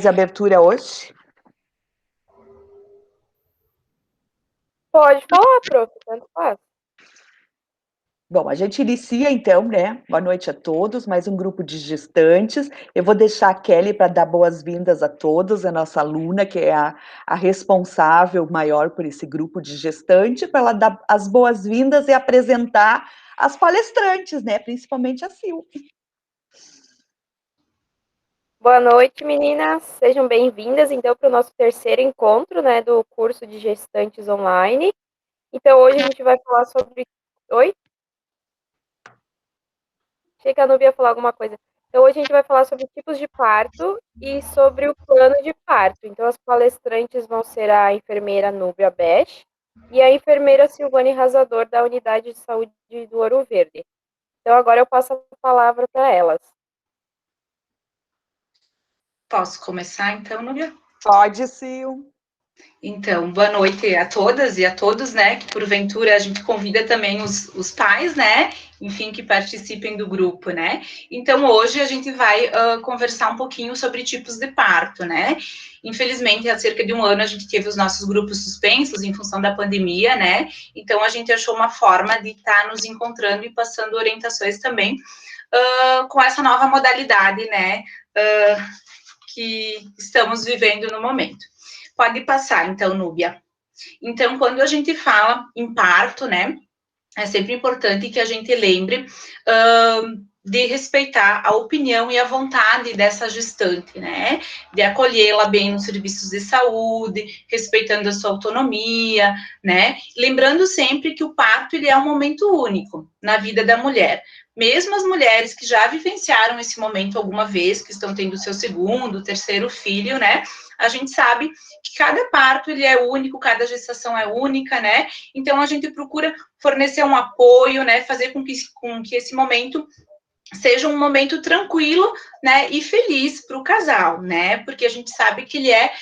abertura hoje? Pode falar, prof, tanto faz. Bom, a gente inicia então, né? Boa noite a todos, mais um grupo de gestantes. Eu vou deixar a Kelly para dar boas-vindas a todos, a nossa aluna, que é a responsável maior por esse grupo de gestante, para ela dar as boas-vindas e apresentar as palestrantes, né? Principalmente a Sil. Boa noite, meninas. Sejam bem-vindas, então, para o nosso terceiro encontro, né, do curso de gestantes online. Então, hoje a gente vai falar sobre... Oi? Achei que a Nubia ia falar alguma coisa. Então, hoje a gente vai falar sobre tipos de parto e sobre o plano de parto. Então, as palestrantes vão ser a enfermeira Núbia Bech e a enfermeira Silvane Razador, da Unidade de Saúde do Ouro Verde. Então, agora eu passo a palavra para elas. Posso começar, então, Núbia? Pode, Sil. Então, boa noite a todas e a todos, né, que porventura a gente convida também os pais, né, enfim, que participem do grupo, né. Então, hoje a gente vai conversar um pouquinho sobre tipos de parto, né. Infelizmente, há cerca de um ano a gente teve os nossos grupos suspensos em função da pandemia, né, então a gente achou uma forma de estar nos encontrando e passando orientações também com essa nova modalidade, né, que estamos vivendo no momento. Pode passar, então, Núbia. Então, quando a gente fala em parto, né, é sempre importante que a gente lembre de respeitar a opinião e a vontade dessa gestante, né, de acolhê-la bem nos serviços de saúde, respeitando a sua autonomia, né, lembrando sempre que o parto, ele é um momento único na vida da mulher. Mesmo as mulheres que já vivenciaram esse momento alguma vez, que estão tendo seu segundo, terceiro filho, né, a gente sabe que cada parto, ele é único, cada gestação é única, né, então a gente procura fornecer um apoio, né, fazer com que esse momento seja um momento tranquilo, né, e feliz para o casal, né, porque a gente sabe que ele é,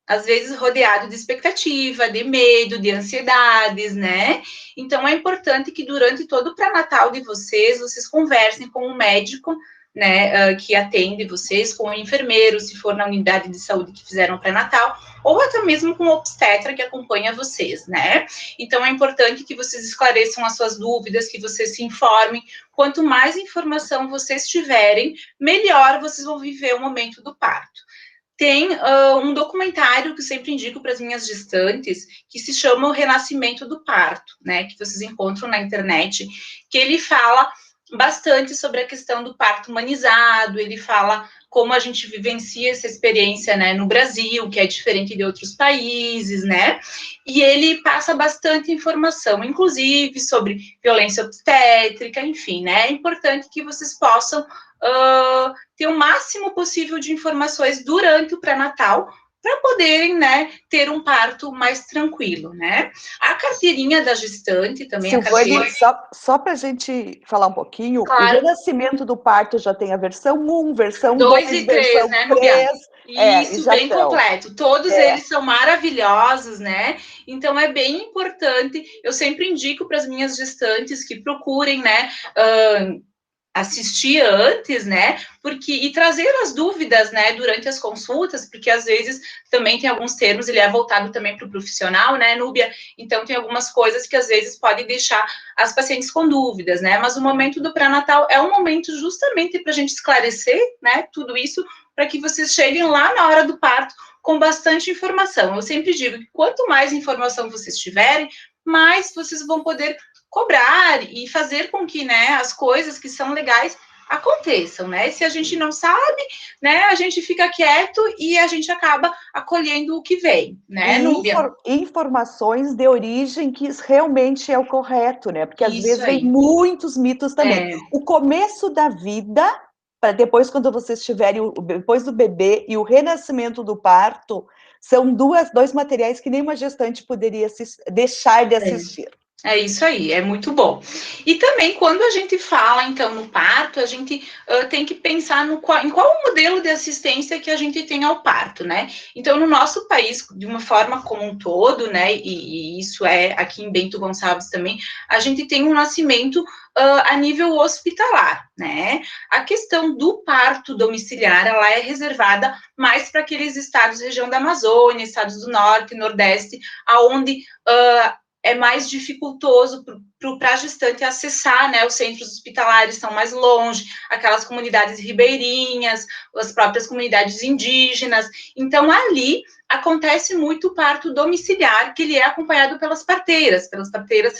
às vezes, rodeado de expectativa, de medo, de ansiedades, né, então é importante que durante todo o pré-natal de vocês conversem com um médico, né, que atende vocês, com o enfermeiro, se for na unidade de saúde que fizeram o pré-natal, ou até mesmo com o obstetra que acompanha vocês, né? Então, é importante que vocês esclareçam as suas dúvidas, que vocês se informem. Quanto mais informação vocês tiverem, melhor vocês vão viver o momento do parto. Tem um documentário que eu sempre indico para as minhas gestantes, que se chama O Renascimento do Parto, né? Que vocês encontram na internet, que ele fala bastante sobre a questão do parto humanizado, ele fala como a gente vivencia essa experiência, né, no Brasil, que é diferente de outros países, né, e ele passa bastante informação, inclusive sobre violência obstétrica, enfim, né, é importante que vocês possam ter o máximo possível de informações durante o pré-natal, para poderem, né, ter um parto mais tranquilo, né? A carteirinha da gestante também, Silvane, a carteira... só para a gente falar um pouquinho, o Claro. Renascimento do Parto já tem a versão 1, versão 2 2, e 3, versão né, Núbia? 3, e Isso, já bem estão. completo. Todos eles são maravilhosos, né? Então, é bem importante. Eu sempre indico para as minhas gestantes que procurem, né, assistir antes, né, porque, e trazer as dúvidas, né, durante as consultas, porque às vezes também tem alguns termos, ele é voltado também para o profissional, né, Núbia, então tem algumas coisas que às vezes podem deixar as pacientes com dúvidas, né, mas o momento do pré-natal é um momento justamente para a gente esclarecer, né, tudo isso, para que vocês cheguem lá na hora do parto com bastante informação. Eu sempre digo que quanto mais informação vocês tiverem, mais vocês vão poder cobrar e fazer com que, né, as coisas que são legais aconteçam, né? Se a gente não sabe, né, a gente fica quieto e a gente acaba acolhendo o que vem, né, Núbia? Informações de origem que realmente é o correto, né? Porque às vezes vem muitos mitos também. O começo da vida, para depois, quando vocês tiverem, depois do bebê e o renascimento do parto, são dois materiais que nenhuma gestante poderia deixar de assistir. É isso aí, é muito bom. E também, quando a gente fala, então, no parto, a gente tem que pensar em qual modelo de assistência que a gente tem ao parto, né? Então, no nosso país, de uma forma como um todo, né, e isso é aqui em Bento Gonçalves também, a gente tem um nascimento a nível hospitalar, né? A questão do parto domiciliar, ela é reservada mais para aqueles estados, região da Amazônia, estados do Norte, Nordeste, aonde é mais dificultoso para a gestante acessar, né? Os centros hospitalares estão mais longe, aquelas comunidades ribeirinhas, as próprias comunidades indígenas. Então, ali acontece muito o parto domiciliar, que ele é acompanhado pelas parteiras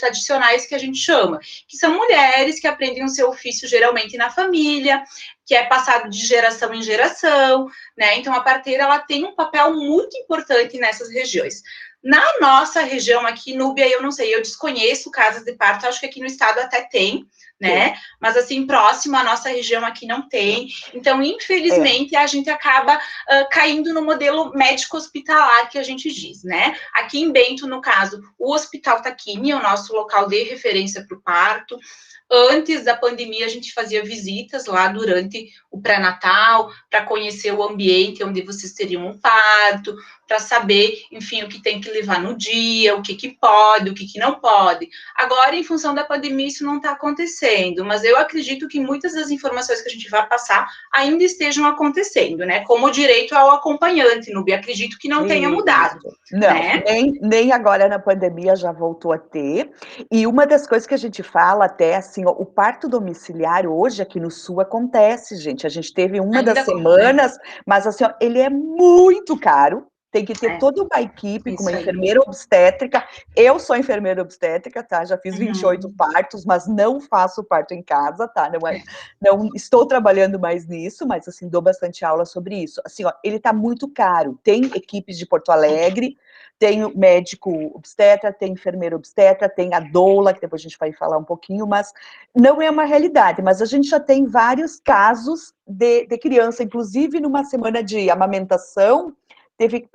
tradicionais que a gente chama, que são mulheres que aprendem o seu ofício geralmente na família, que é passado de geração em geração, né? Então, a parteira, ela tem um papel muito importante nessas regiões. Na nossa região aqui, Núbia, eu não sei, eu desconheço casas de parto, acho que aqui no estado até tem, né? Mas assim, próximo à nossa região aqui não tem. Então, infelizmente, a gente acaba caindo no modelo médico-hospitalar que a gente diz, né? Aqui em Bento, no caso, o Hospital Taquini é o nosso local de referência para o parto. Antes da pandemia, a gente fazia visitas lá durante o pré-natal, para conhecer o ambiente onde vocês teriam um parto, para saber, enfim, o que tem que levar no dia, o que pode, o que não pode. Agora, em função da pandemia, isso não está acontecendo, mas eu acredito que muitas das informações que a gente vai passar ainda estejam acontecendo, né? Como o direito ao acompanhante, Núbia, acredito que não tenha mudado. Não, né? nem agora na pandemia já voltou a ter. E uma das coisas que a gente fala até, assim, ó, o parto domiciliar hoje aqui no Sul acontece, gente. A gente teve uma das Ainda acontece. semanas, mas assim, ó, ele é muito caro. Tem que ter É, toda uma equipe com uma isso aí. enfermeira obstétrica. Eu sou enfermeira obstétrica, tá? Já fiz 28 partos, mas não faço parto em casa, tá? Não estou trabalhando mais nisso, mas assim, dou bastante aula sobre isso. Assim, ó, ele tá muito caro. Tem equipes de Porto Alegre, tem o médico obstetra, tem enfermeira obstetra, tem a doula, que depois a gente vai falar um pouquinho, mas não é uma realidade. Mas a gente já tem vários casos de criança, inclusive numa semana de amamentação, teve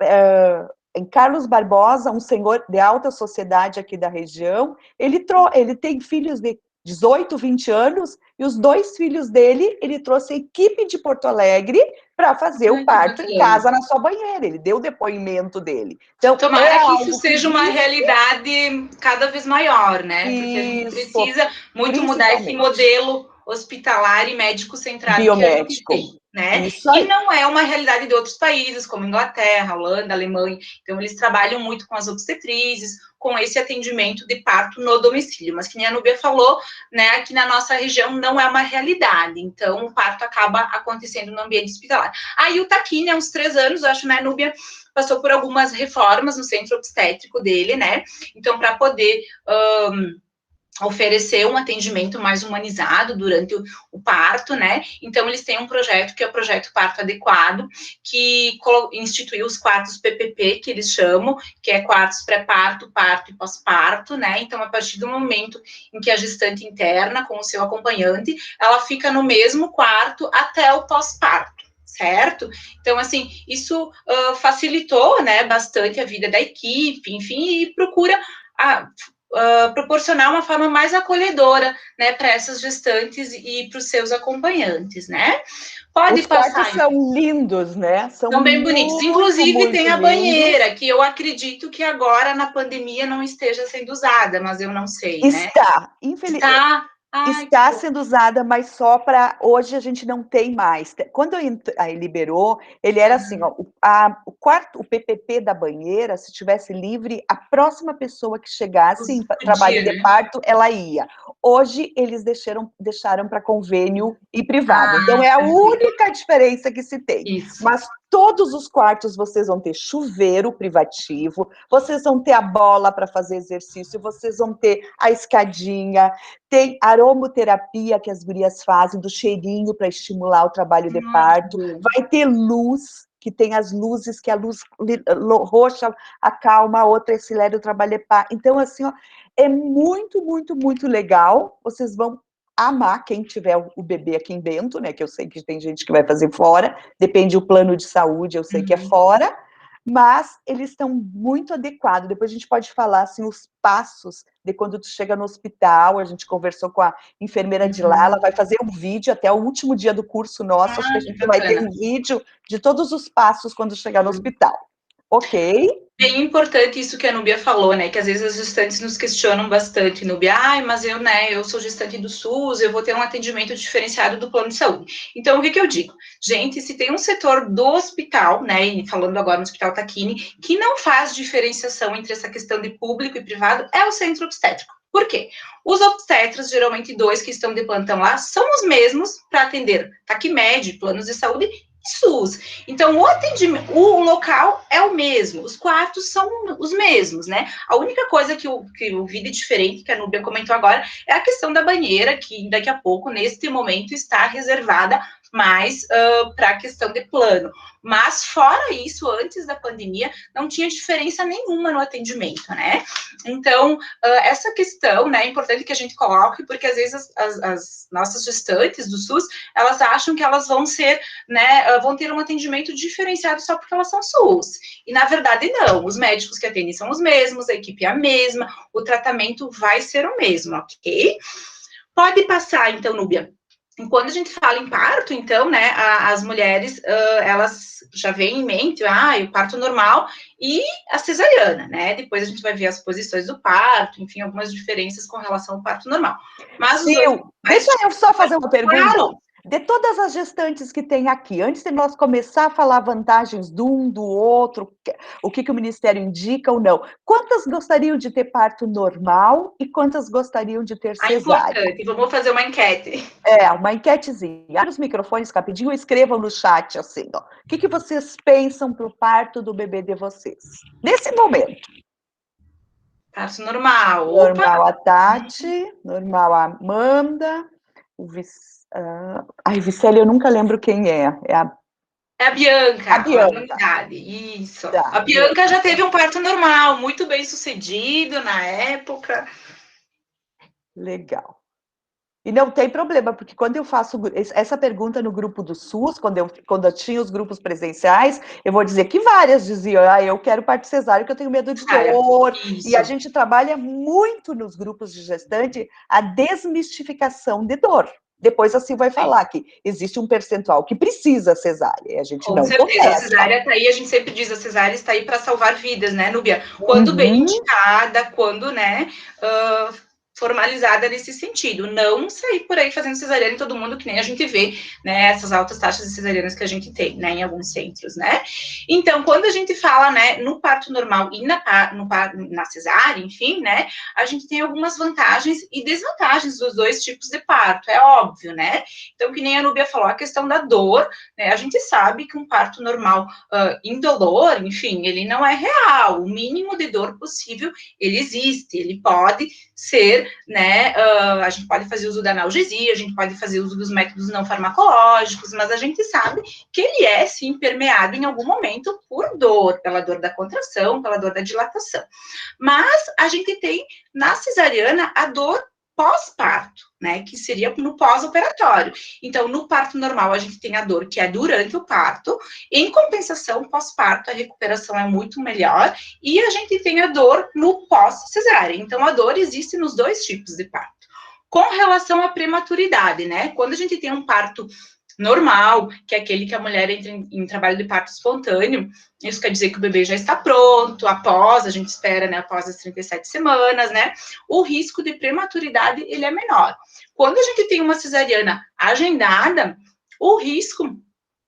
em Carlos Barbosa, um senhor de alta sociedade aqui da região, ele tem filhos de 18, 20 anos, e os 2 filhos dele, ele trouxe a equipe de Porto Alegre para fazer o parto em casa, na sua banheira. Ele deu o depoimento dele. Então, Tomara que isso algo que seja uma realidade cada vez maior, né? Porque a gente isso, precisa muito mudar esse principalmente, modelo hospitalar e médico-centrado que a gente biomédico. tem, né? Isso Que aí. não é uma realidade de outros países, como Inglaterra, Holanda, Alemanha. Então, eles trabalham muito com as obstetrizes, com esse atendimento de parto no domicílio. Mas, que nem a Núbia falou, né? Aqui na nossa região não é uma realidade. Então, o parto acaba acontecendo no ambiente hospitalar. Aí, o Taquini, há uns 3 anos, acho, né, Núbia, passou por algumas reformas no centro obstétrico dele, né? Então, para poder oferecer um atendimento mais humanizado durante o parto, né? Então, eles têm um projeto que é o Projeto Parto Adequado, que instituiu os quartos PPP, que eles chamam, que é quartos pré-parto, parto e pós-parto, né? Então, a partir do momento em que a gestante interna, com o seu acompanhante, ela fica no mesmo quarto até o pós-parto. Certo? Então, assim, isso facilitou, né, bastante a vida da equipe, enfim, e procura proporcionar uma forma mais acolhedora, né, para essas gestantes e para os seus acompanhantes, né? Pode Os quartos passar. são lindos, né? São bem bonitos. muito, Inclusive, muito tem a lindos. banheira, que eu acredito que agora na pandemia não esteja sendo usada, mas eu não sei, né? Está, Está. Ai, que está bom. sendo usada, mas só para hoje a gente não tem mais. Quando aí liberou, ele era assim, ó, o quarto, o PPP da banheira, se tivesse livre, a próxima pessoa que chegasse em trabalho Podia, de né? parto, ela ia. Hoje eles deixaram para convênio e privado. Então é a Perfeito. única diferença que se tem. Isso. Mas todos os quartos vocês vão ter chuveiro privativo, vocês vão ter a bola para fazer exercício, vocês vão ter a escadinha, tem aromoterapia que as gurias fazem, do cheirinho para estimular o trabalho de parto. Vai ter luz, que tem as luzes, que a luz roxa acalma, a outra acelera o trabalho de parto. Então, assim, ó, é muito, muito, muito legal. Vocês vão amar quem tiver o bebê aqui em Bento, né? Que eu sei que tem gente que vai fazer fora, depende do plano de saúde, eu sei que é fora, mas eles estão muito adequados. Depois a gente pode falar assim, os passos de quando tu chega no hospital, a gente conversou com a enfermeira de lá, ela vai fazer um vídeo até o último dia do curso nosso, acho que a gente vai ter um vídeo de todos os passos quando chegar no hospital. Ok? Bem importante isso que a Núbia falou, né? Que às vezes as gestantes nos questionam bastante, Núbia. Ai, mas eu, né, eu sou gestante do SUS, eu vou ter um atendimento diferenciado do plano de saúde. Então, o que eu digo? Gente, se tem um setor do hospital, né, e falando agora no Hospital Tacchini, que não faz diferenciação entre essa questão de público e privado, é o centro obstétrico. Por quê? Os obstetras, geralmente 2 que estão de plantão lá, são os mesmos para atender Tacmed, planos de saúde SUS. Então, o atendimento, o local é o mesmo, os quartos são os mesmos, né? A única coisa que eu vi de diferente, que a Núbia comentou agora, é a questão da banheira, que daqui a pouco, neste momento, está reservada mais para a questão de plano. Mas, fora isso, antes da pandemia, não tinha diferença nenhuma no atendimento, né? Então, essa questão, né, é importante que a gente coloque, porque às vezes as nossas gestantes do SUS, elas acham que elas vão ser, né, vão ter um atendimento diferenciado só porque elas são SUS. E, na verdade, não. Os médicos que atendem são os mesmos, a equipe é a mesma, o tratamento vai ser o mesmo, ok? Pode passar, então, Núbia. E quando a gente fala em parto, então, né, as mulheres, elas já veem em mente, o parto normal e a cesariana, né? Depois a gente vai ver as posições do parto, enfim, algumas diferenças com relação ao parto normal. Mas Sil, deixa eu só fazer uma pergunta. Claro. De todas as gestantes que tem aqui, antes de nós começar a falar vantagens de um, do outro, o que o Ministério indica ou não, quantas gostariam de ter parto normal e quantas gostariam de ter cesárea? Importante, vamos fazer uma enquete. Uma enquetezinha. Abre os microfones rapidinho e escrevam no chat, assim, ó. O que vocês pensam para o parto do bebê de vocês? Nesse momento. Parto normal. Normal a Tati, normal a Amanda, o Vicélia, eu nunca lembro quem é. É a Bianca. A Bianca. Isso. Tá, a Bianca já teve um parto normal, muito bem sucedido na época. Legal. E não tem problema, porque quando eu faço essa pergunta no grupo do SUS, quando eu tinha os grupos presenciais, eu vou dizer que várias diziam, eu quero parto cesáreo, porque eu tenho medo de dor. Isso. E a gente trabalha muito nos grupos de gestante a desmistificação de dor. Depois assim vai falar que existe um percentual que precisa cesárea, e a gente Com não certeza, começa. A cesárea está aí, a gente sempre diz, a cesárea está aí para salvar vidas, né, Núbia? Quando bem indicada, quando, né, formalizada nesse sentido, não sair por aí fazendo cesariana em todo mundo, que nem a gente vê, né, essas altas taxas de cesarianas que a gente tem, né, em alguns centros, né. Então, quando a gente fala, né, no parto normal e na cesárea, enfim, né, a gente tem algumas vantagens e desvantagens dos dois tipos de parto, é óbvio, né. Então, que nem a Núbia falou, a questão da dor, né, a gente sabe que um parto normal indolor, enfim, ele não é real, o mínimo de dor possível, ele existe, ele pode ser, né, a gente pode fazer uso da analgesia, a gente pode fazer uso dos métodos não farmacológicos, mas a gente sabe que ele é, sim, permeado em algum momento por dor, pela dor da contração, pela dor da dilatação. Mas a gente tem, na cesariana, a dor pós-parto, né, que seria no pós-operatório. Então, no parto normal, a gente tem a dor que é durante o parto, em compensação, pós-parto, a recuperação é muito melhor, e a gente tem a dor no pós-cesárea. Então, a dor existe nos dois tipos de parto. Com relação à prematuridade, né, quando a gente tem um parto normal, que é aquele que a mulher entra em trabalho de parto espontâneo, isso quer dizer que o bebê já está pronto, após, a gente espera, né, após as 37 semanas, né, o risco de prematuridade, ele é menor. Quando a gente tem uma cesariana agendada, o risco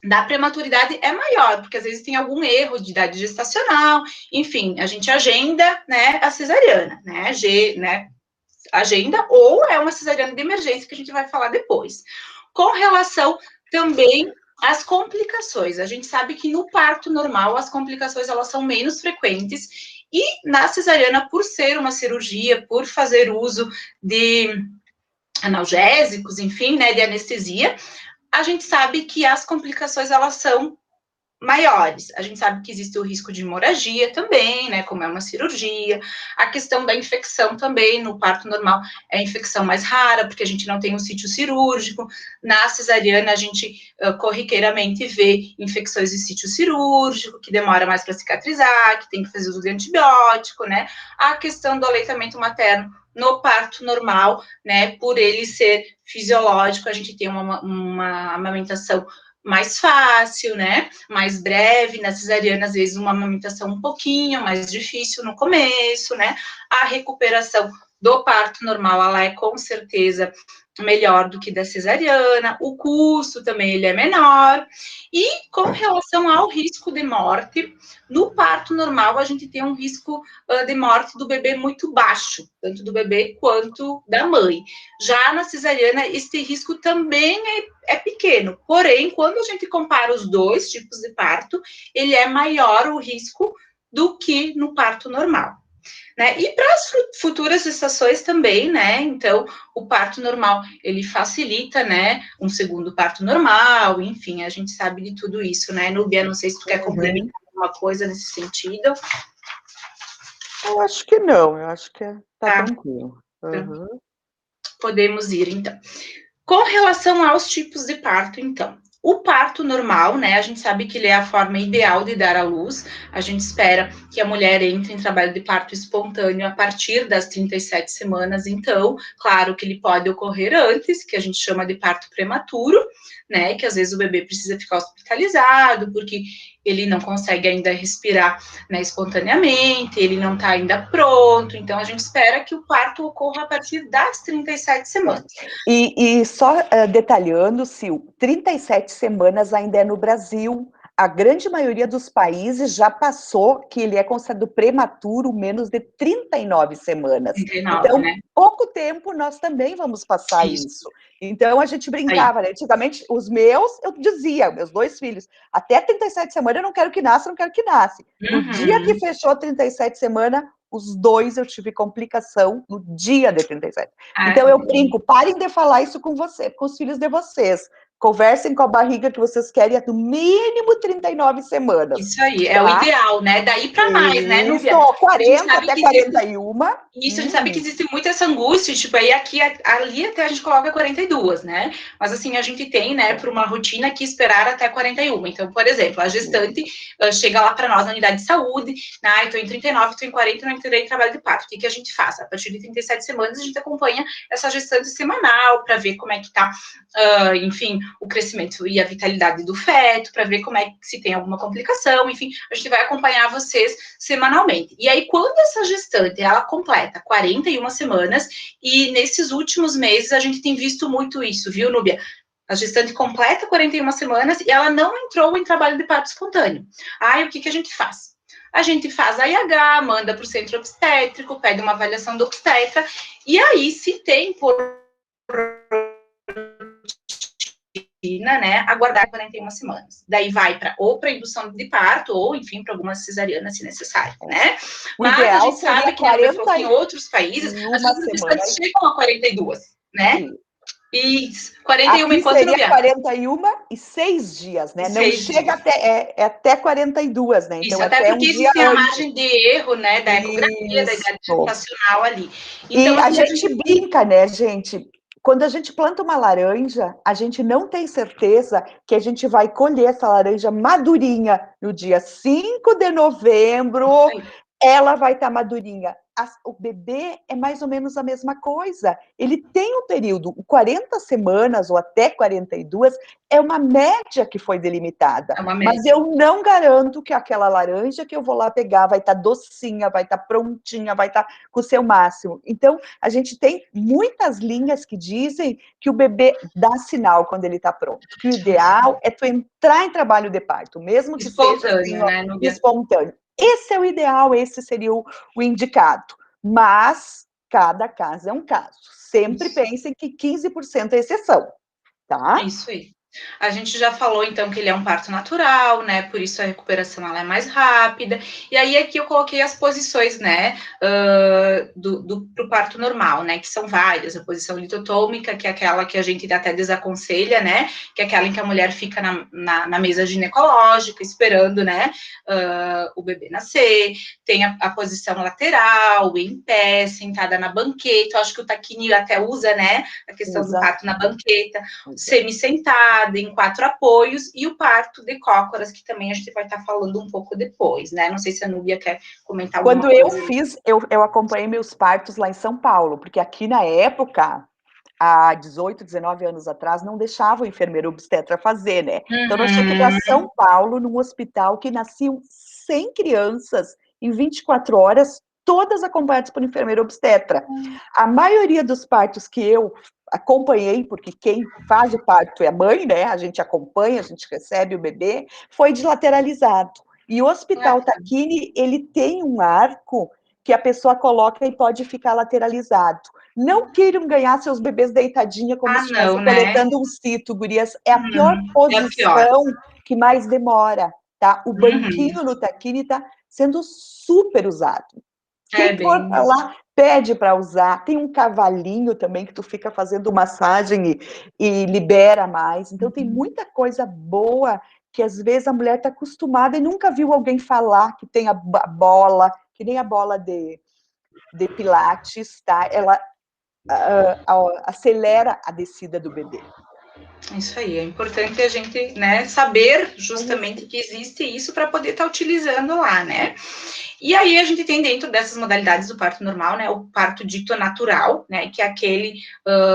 da prematuridade é maior, porque às vezes tem algum erro de idade gestacional, enfim, a gente agenda, né, a cesariana, né, agenda, ou é uma cesariana de emergência, que a gente vai falar depois. Com relação também às complicações, a gente sabe que no parto normal as complicações elas são menos frequentes e na cesariana, por ser uma cirurgia, por fazer uso de analgésicos, enfim, né, de anestesia, a gente sabe que as complicações elas são maiores. A gente sabe que existe o risco de hemorragia também, né, como é uma cirurgia. A questão da infecção também, no parto normal, é a infecção mais rara, porque a gente não tem um sítio cirúrgico. Na cesariana, a gente corriqueiramente vê infecções de sítio cirúrgico, que demora mais para cicatrizar, que tem que fazer uso de antibiótico, né? A questão do aleitamento materno no parto normal, né, por ele ser fisiológico, a gente tem uma amamentação mais fácil, né, mais breve, na cesariana, às vezes, uma amamentação um pouquinho mais difícil no começo, né, a recuperação do parto normal, ela é com certeza melhor do que da cesariana, o custo também ele é menor, e com relação ao risco de morte, no parto normal a gente tem um risco de morte do bebê muito baixo, tanto do bebê quanto da mãe. Já na cesariana, esse risco também é pequeno, porém, quando a gente compara os dois tipos de parto, ele é maior o risco do que no parto normal. Né? E para as futuras gestações também, né? Então, o parto normal, ele facilita, né? Um segundo parto normal, enfim, a gente sabe de tudo isso, né? Núbia, não sei se tu quer complementar alguma coisa nesse sentido. Eu acho que não, eu acho que tá Tá. tranquilo. Uhum. Podemos ir, então. Com relação aos tipos de parto, então, o parto normal, né, a gente sabe que ele é a forma ideal de dar à luz, a gente espera que a mulher entre em trabalho de parto espontâneo a partir das 37 semanas, então, claro que ele pode ocorrer antes, que a gente chama de parto prematuro, né, que às vezes o bebê precisa ficar hospitalizado, porque ele não consegue ainda respirar, né, espontaneamente, ele não está ainda pronto, então a gente espera que o parto ocorra a partir das 37 semanas. E só detalhando, Sil, 37 semanas ainda é no Brasil. A grande maioria dos países já passou que ele é considerado prematuro menos de 39 semanas. 39, então, né? pouco tempo nós também vamos passar isso. Então, a gente brincava, né? Antigamente, os meus, eu dizia, meus 2 filhos, até 37 semanas eu não quero que nasça, não quero que nasça. No dia que fechou 37 semanas, os 2 eu tive complicação no dia de 37. Então eu brinco, parem de falar isso com você, com os filhos de vocês. Conversem com a barriga que vocês querem no mínimo 39 semanas. Isso aí, é tá? o ideal, né? Daí para mais, né, Núbia? Isso, 40 até 41. Isso, a gente sabe que existe muito essa angústia, tipo, aí aqui, ali até a gente coloca 42, né? Mas assim, a gente tem, né, por uma rotina que esperar até 41. Então, por exemplo, a gestante chega lá para nós na unidade de saúde, eu tô em 39, tô em 40, não entrei em trabalho de parto. O que a gente faz? A partir de 37 semanas, a gente acompanha essa gestante semanal para ver como é que tá, enfim, o crescimento e a vitalidade do feto, para ver como é que se tem alguma complicação, enfim, a gente vai acompanhar vocês semanalmente. E aí, quando essa gestante, ela completa 41 semanas, e nesses últimos meses a gente tem visto muito isso, viu, Núbia? A gestante completa 41 semanas e ela não entrou em trabalho de parto espontâneo. Aí, o que a gente faz? A gente faz a IH, manda para o centro obstétrico, pede uma avaliação do obstetra, e aí, se tem por né, aguardar 41 semanas. Daí vai ou para indução de parto, ou, enfim, para alguma cesariana, se necessário, né? Mas a gente sabe que, né, falou que em outros países, as gestantes chegam a 42, né? Isso. 41 Aqui e quanto, seria Núbia? 41 e 6 dias, né? Não chega até, até 42, né? Então, isso, até porque existem a margem de erro, né, da ecografia, da idade gestacional ali. Então, e a gente brinca, né, gente? Quando a gente planta uma laranja, a gente não tem certeza que a gente vai colher essa laranja madurinha no dia 5 de novembro, ela vai estar madurinha. O bebê é mais ou menos a mesma coisa. Ele tem um período, 40 semanas ou até 42, é uma média que foi delimitada. Mas eu não garanto que aquela laranja que eu vou lá pegar vai estar docinha, vai estar prontinha, vai estar com o seu máximo. Então, a gente tem muitas linhas que dizem que o bebê dá sinal quando ele está pronto. Que o ideal é tu entrar em trabalho de parto, mesmo que seja assim, ó, espontâneo. Esse é o ideal, esse seria o indicado. Mas cada caso é um caso. Sempre pensem que 15% é exceção, tá? Isso aí. A gente já falou, então, que ele é um parto natural, né? Por isso a recuperação ela é mais rápida. E aí aqui eu coloquei as posições, né? Pro parto normal, né? Que são várias. A posição litotômica, que é aquela que a gente até desaconselha, né? Que é aquela em que a mulher fica na mesa ginecológica, esperando, né? O bebê nascer. Tem a posição lateral, em pé, sentada na banqueta. Eu acho que o Taquini até usa, né? A questão do Usa, parto na banqueta. usa. Semi-sentada, em 4 apoios, e o parto de cócoras, que também a gente vai estar falando um pouco depois, né? Não sei se a Núbia quer comentar alguma Quando eu coisa. fiz, eu acompanhei meus partos lá em São Paulo, porque aqui na época, há 18, 19 anos atrás, não deixava o enfermeiro obstetra fazer, né? Então, nós tínhamos que ir para Uhum. São Paulo, num hospital que nasciam 100 crianças em 24 horas, todas acompanhadas por enfermeiro obstetra. A maioria dos partos que eu acompanhei, porque quem faz o parto é a mãe, né? A gente acompanha, a gente recebe o bebê, foi de lateralizado. E o Hospital Taquini, ele tem um arco que a pessoa coloca e pode ficar lateralizado. Não queiram ganhar seus bebês deitadinha como Ah, se estivesse não, né? coletando um cito, gurias. É a pior É a pior. posição que mais demora, tá? O Uhum. banquinho no taquini está sendo super usado. É Quem for bem para isso. lá, pede para usar. Tem um cavalinho também que tu fica fazendo massagem e libera mais. Então, tem muita coisa boa que às vezes a mulher está acostumada e nunca viu alguém falar que tem a bola, que nem a bola de pilates, tá? Ela acelera a descida do bebê. Isso aí, é importante a gente, né, saber Conhecer. justamente que existe isso para poder estar utilizando lá, né? E aí a gente tem dentro dessas modalidades do parto normal, né, o parto dito natural, né, que é aquele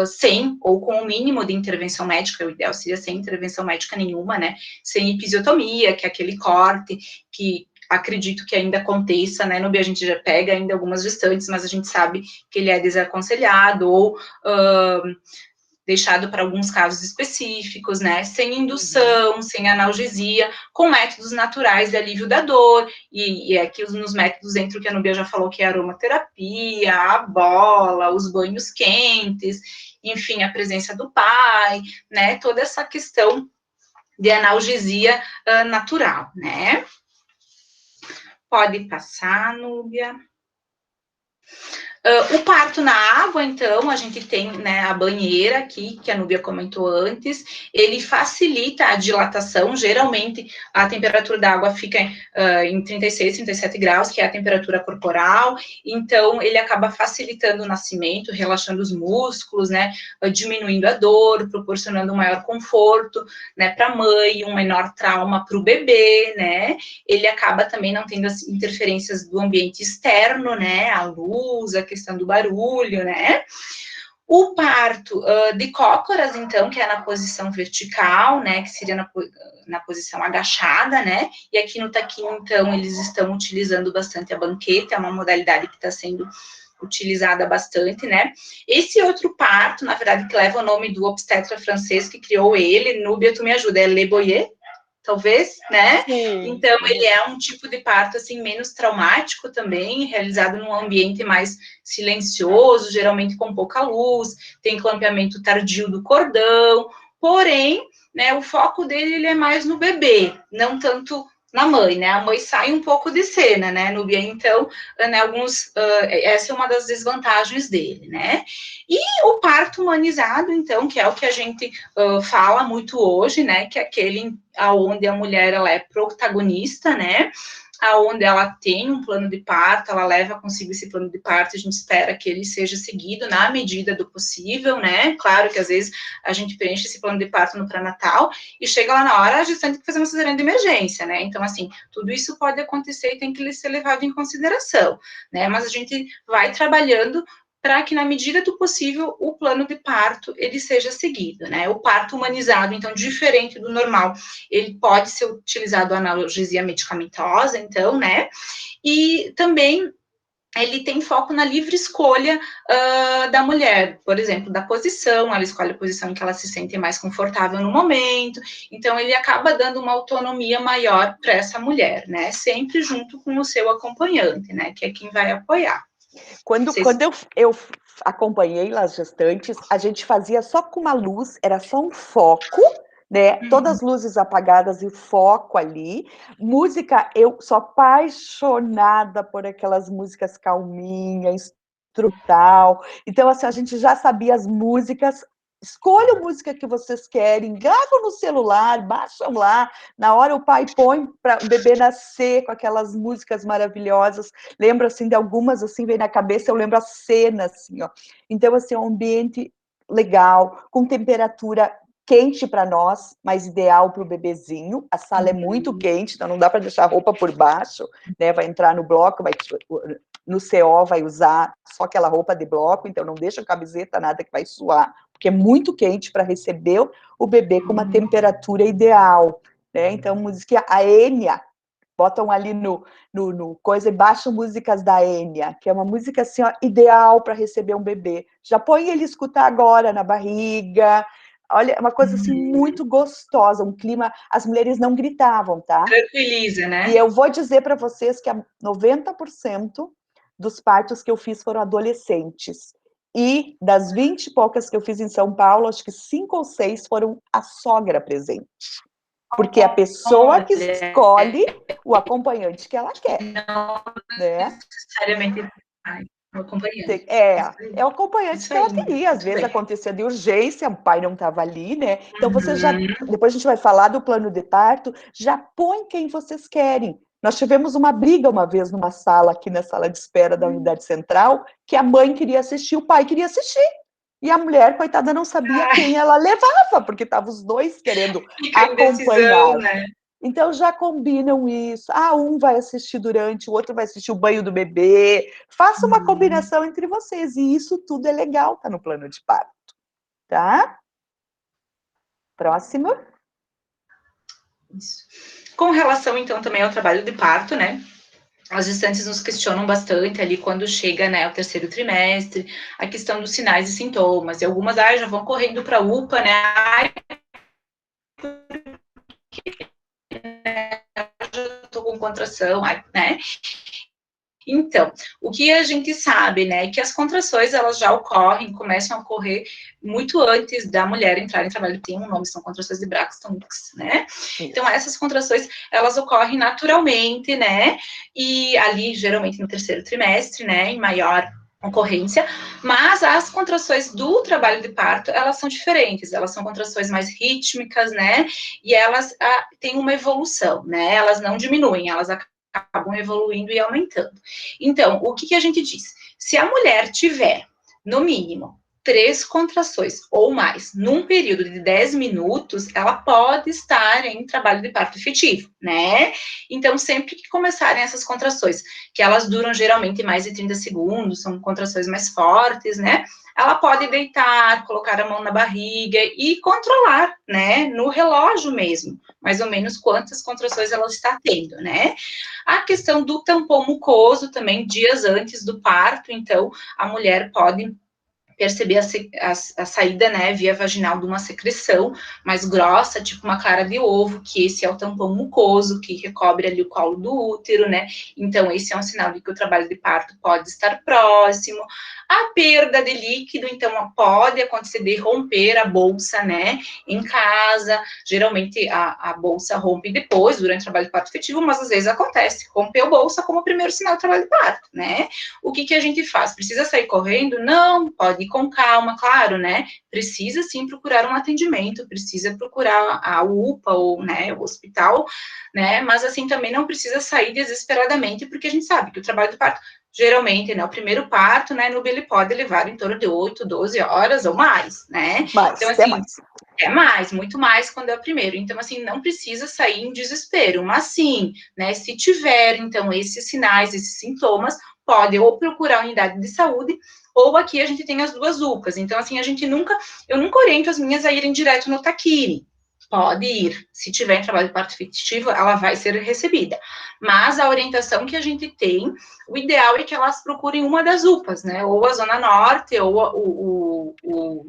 sem ou com o mínimo de intervenção médica, o ideal seria sem intervenção médica nenhuma, né, sem episiotomia, que é aquele corte que acredito que ainda aconteça, né, a gente já pega ainda algumas gestantes, mas a gente sabe que ele é desaconselhado, ou deixado para alguns casos específicos, né? Sem indução, sem analgesia, com métodos naturais de alívio da dor, e aqui nos métodos entra o que a Nubia já falou, que é a aromaterapia, a bola, os banhos quentes, enfim, a presença do pai, né? Toda essa questão de analgesia natural, né? Pode passar, Núbia. O parto na água, então, a gente tem, né, a banheira aqui, que a Núbia comentou antes, ele facilita a dilatação, geralmente a temperatura da água fica em 36, 37 graus, que é a temperatura corporal, então ele acaba facilitando o nascimento, relaxando os músculos, né, diminuindo a dor, proporcionando um maior conforto, né, para a mãe, um menor trauma para o bebê, né, ele acaba também não tendo as interferências do ambiente externo, né, a luz, a questão do barulho, né? O parto de cócoras, então, que é na posição vertical, né, que seria na posição agachada, né, e aqui no taquinho, então, eles estão utilizando bastante a banqueta, é uma modalidade que está sendo utilizada bastante, né. Esse outro parto, na verdade, que leva o nome do obstetra francês que criou ele, Núbia, tu me ajuda, é Le Boyer? Talvez, né? Sim. Então, ele é um tipo de parto, assim, menos traumático também, realizado num ambiente mais silencioso, geralmente com pouca luz, tem clampeamento tardio do cordão, porém, né, o foco dele ele é mais no bebê, não tanto na mãe, né? A mãe sai um pouco de cena, né, Núbia? Então, né, essa é uma das desvantagens dele, né? E o parto humanizado, então, que é o que a gente fala muito hoje, né, que é aquele aonde a mulher ela é protagonista, né, aonde ela tem um plano de parto, ela leva consigo esse plano de parto, a gente espera que ele seja seguido na medida do possível, né, claro que às vezes a gente preenche esse plano de parto no pré-natal e chega lá na hora, a gestante tem que fazer uma cesariana de emergência, né, então assim, tudo isso pode acontecer e tem que ser levado em consideração, né, mas a gente vai trabalhando para que, na medida do possível, o plano de parto ele seja seguido, né? O parto humanizado, então, diferente do normal, ele pode ser utilizado a analgesia medicamentosa, então, né? E também ele tem foco na livre escolha da mulher, por exemplo, da posição, ela escolhe a posição em que ela se sente mais confortável no momento, então ele acaba dando uma autonomia maior para essa mulher, né? Sempre junto com o seu acompanhante, né? Que é quem vai apoiar. Quando eu acompanhei lá as gestantes, a gente fazia só com uma luz, era só um foco, né? Todas as luzes apagadas e foco ali. Música, eu sou apaixonada por aquelas músicas calminhas, instrumental. Então, assim, a gente já sabia as músicas. Escolha a música que vocês querem, gravam no celular, baixam lá. Na hora o pai põe para o bebê nascer com aquelas músicas maravilhosas. Lembro assim de algumas, assim, vem na cabeça, eu lembro a cena, assim, ó. Então, assim, é um ambiente legal, com temperatura quente para nós, mas ideal para o bebezinho. A sala é muito quente, então não dá para deixar a roupa por baixo, né? Vai entrar no bloco, vai no CO vai usar só aquela roupa de bloco, então não deixa camiseta, nada que vai suar, porque é muito quente para receber o bebê com uma temperatura ideal, né? Então, música, a Enya, botam ali no coisa e baixam músicas da Enya, que é uma música assim, ó, ideal para receber um bebê. Já põe ele escutar agora na barriga. Olha, é uma coisa assim muito gostosa, um clima. As mulheres não gritavam, tá? Tranquiliza, né? E eu vou dizer para vocês que 90% dos partos que eu fiz foram adolescentes. E das 20 e poucas que eu fiz em São Paulo, acho que 5 ou 6 foram a sogra presente. Porque é a pessoa que escolhe o acompanhante que ela quer. Não né? necessariamente o acompanhante. É o acompanhante que ela queria. Às vezes acontecia de urgência, o pai não estava ali, né? Então você já. Depois a gente vai falar do plano de parto, já põe quem vocês querem. Nós tivemos uma briga uma vez numa sala, aqui na sala de espera da unidade central, que a mãe queria assistir, o pai queria assistir. E a mulher, coitada, não sabia quem ela levava, porque estavam os dois querendo acompanhar. Né? Então já combinam isso. Um vai assistir durante, o outro vai assistir o banho do bebê. Faça uma combinação entre vocês. E isso tudo é legal, tá no plano de parto. Tá? Próximo. Isso. Com relação, então, também ao trabalho de parto, né? As gestantes nos questionam bastante ali quando chega, né, o terceiro trimestre, a questão dos sinais e sintomas. E algumas, já vão correndo para a UPA, né? Já tô com contração, né? Então, o que a gente sabe, né, que as contrações, elas já ocorrem, começam a ocorrer muito antes da mulher entrar em trabalho. Tem um nome, são contrações de Braxton Hicks, né? Então, essas contrações, elas ocorrem naturalmente, né, e ali, geralmente, no terceiro trimestre, né, em maior ocorrência, mas as contrações do trabalho de parto, elas são diferentes, elas são contrações mais rítmicas, né, e elas têm uma evolução, né, elas não diminuem, elas acabam evoluindo e aumentando. Então, o que a gente diz? Se a mulher tiver, no mínimo, 3 contrações ou mais num período de 10 minutos, ela pode estar em trabalho de parto efetivo, né? Então, sempre que começarem essas contrações, que elas duram geralmente mais de 30 segundos, são contrações mais fortes, né? Ela pode deitar, colocar a mão na barriga e controlar, né? No relógio mesmo, mais ou menos quantas contrações ela está tendo, né? A questão do tampão mucoso também, dias antes do parto, então, a mulher pode perceber a saída, né, via vaginal de uma secreção mais grossa, tipo uma clara de ovo, que esse é o tampão mucoso, que recobre ali o colo do útero, né, então esse é um sinal de que o trabalho de parto pode estar próximo. A perda de líquido, então, pode acontecer de romper a bolsa, né, em casa, geralmente a bolsa rompe depois, durante o trabalho de parto efetivo, mas às vezes acontece, rompeu a bolsa como primeiro sinal do trabalho de parto, né. O que a gente faz? Precisa sair correndo? Não, pode ir com calma, claro, né? Precisa sim procurar um atendimento, precisa procurar a UPA ou, né, o hospital, né? Mas assim também não precisa sair desesperadamente, porque a gente sabe que o trabalho do parto, geralmente, né, o primeiro parto, né, no ele pode levar em torno de 8, 12 horas ou mais, né? Mais, então, assim, é mais, muito mais quando é o primeiro. Então, assim, não precisa sair em desespero, mas sim, né, se tiver, então, esses sinais, esses sintomas, pode ou procurar a unidade de saúde, ou aqui a gente tem as 2 UPAs. Então, assim, eu nunca oriento as minhas a irem direto no Taquini. Pode ir. Se tiver em trabalho de parto efetivo, ela vai ser recebida. Mas a orientação que a gente tem, o ideal é que elas procurem uma das UPAs, né? Ou a Zona Norte, ou o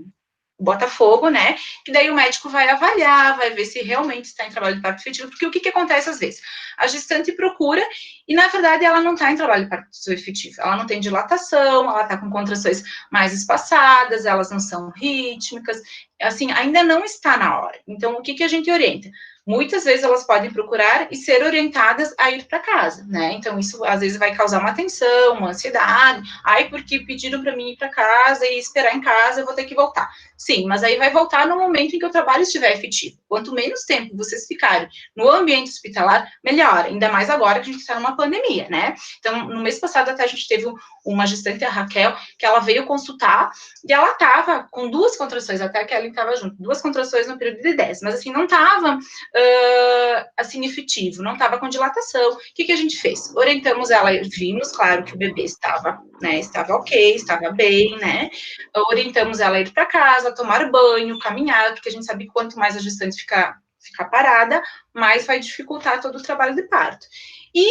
Botafogo, né? Que daí o médico vai avaliar, vai ver se realmente está em trabalho de parto efetivo, porque o que acontece às vezes? A gestante procura e, na verdade, ela não está em trabalho de parto efetivo. Ela não tem dilatação, ela está com contrações mais espaçadas, elas não são rítmicas, assim, ainda não está na hora. Então, o que, que a gente orienta? Muitas vezes elas podem procurar e ser orientadas a ir para casa, né? Então, isso às vezes vai causar uma tensão, uma ansiedade. Ai, porque pediram para mim ir para casa e esperar em casa, eu vou ter que voltar. Sim, mas aí vai voltar no momento em que o trabalho estiver efetivo. Quanto menos tempo vocês ficarem no ambiente hospitalar, melhor. Ainda mais agora que a gente está numa pandemia, né? Então, no mês passado até a gente teve uma gestante, a Raquel, que ela veio consultar e ela estava com 2 contrações, até a Kelly estava junto, 2 contrações no período de 10, mas assim, não estava assim, efetivo, não estava com dilatação. O que, que a gente fez? Orientamos ela, vimos, claro, que o bebê estava, né, estava ok, estava bem, né, orientamos ela a ir para casa, tomar banho, caminhar, porque a gente sabe que quanto mais a gestante ficar parada, mais vai dificultar todo o trabalho de parto. E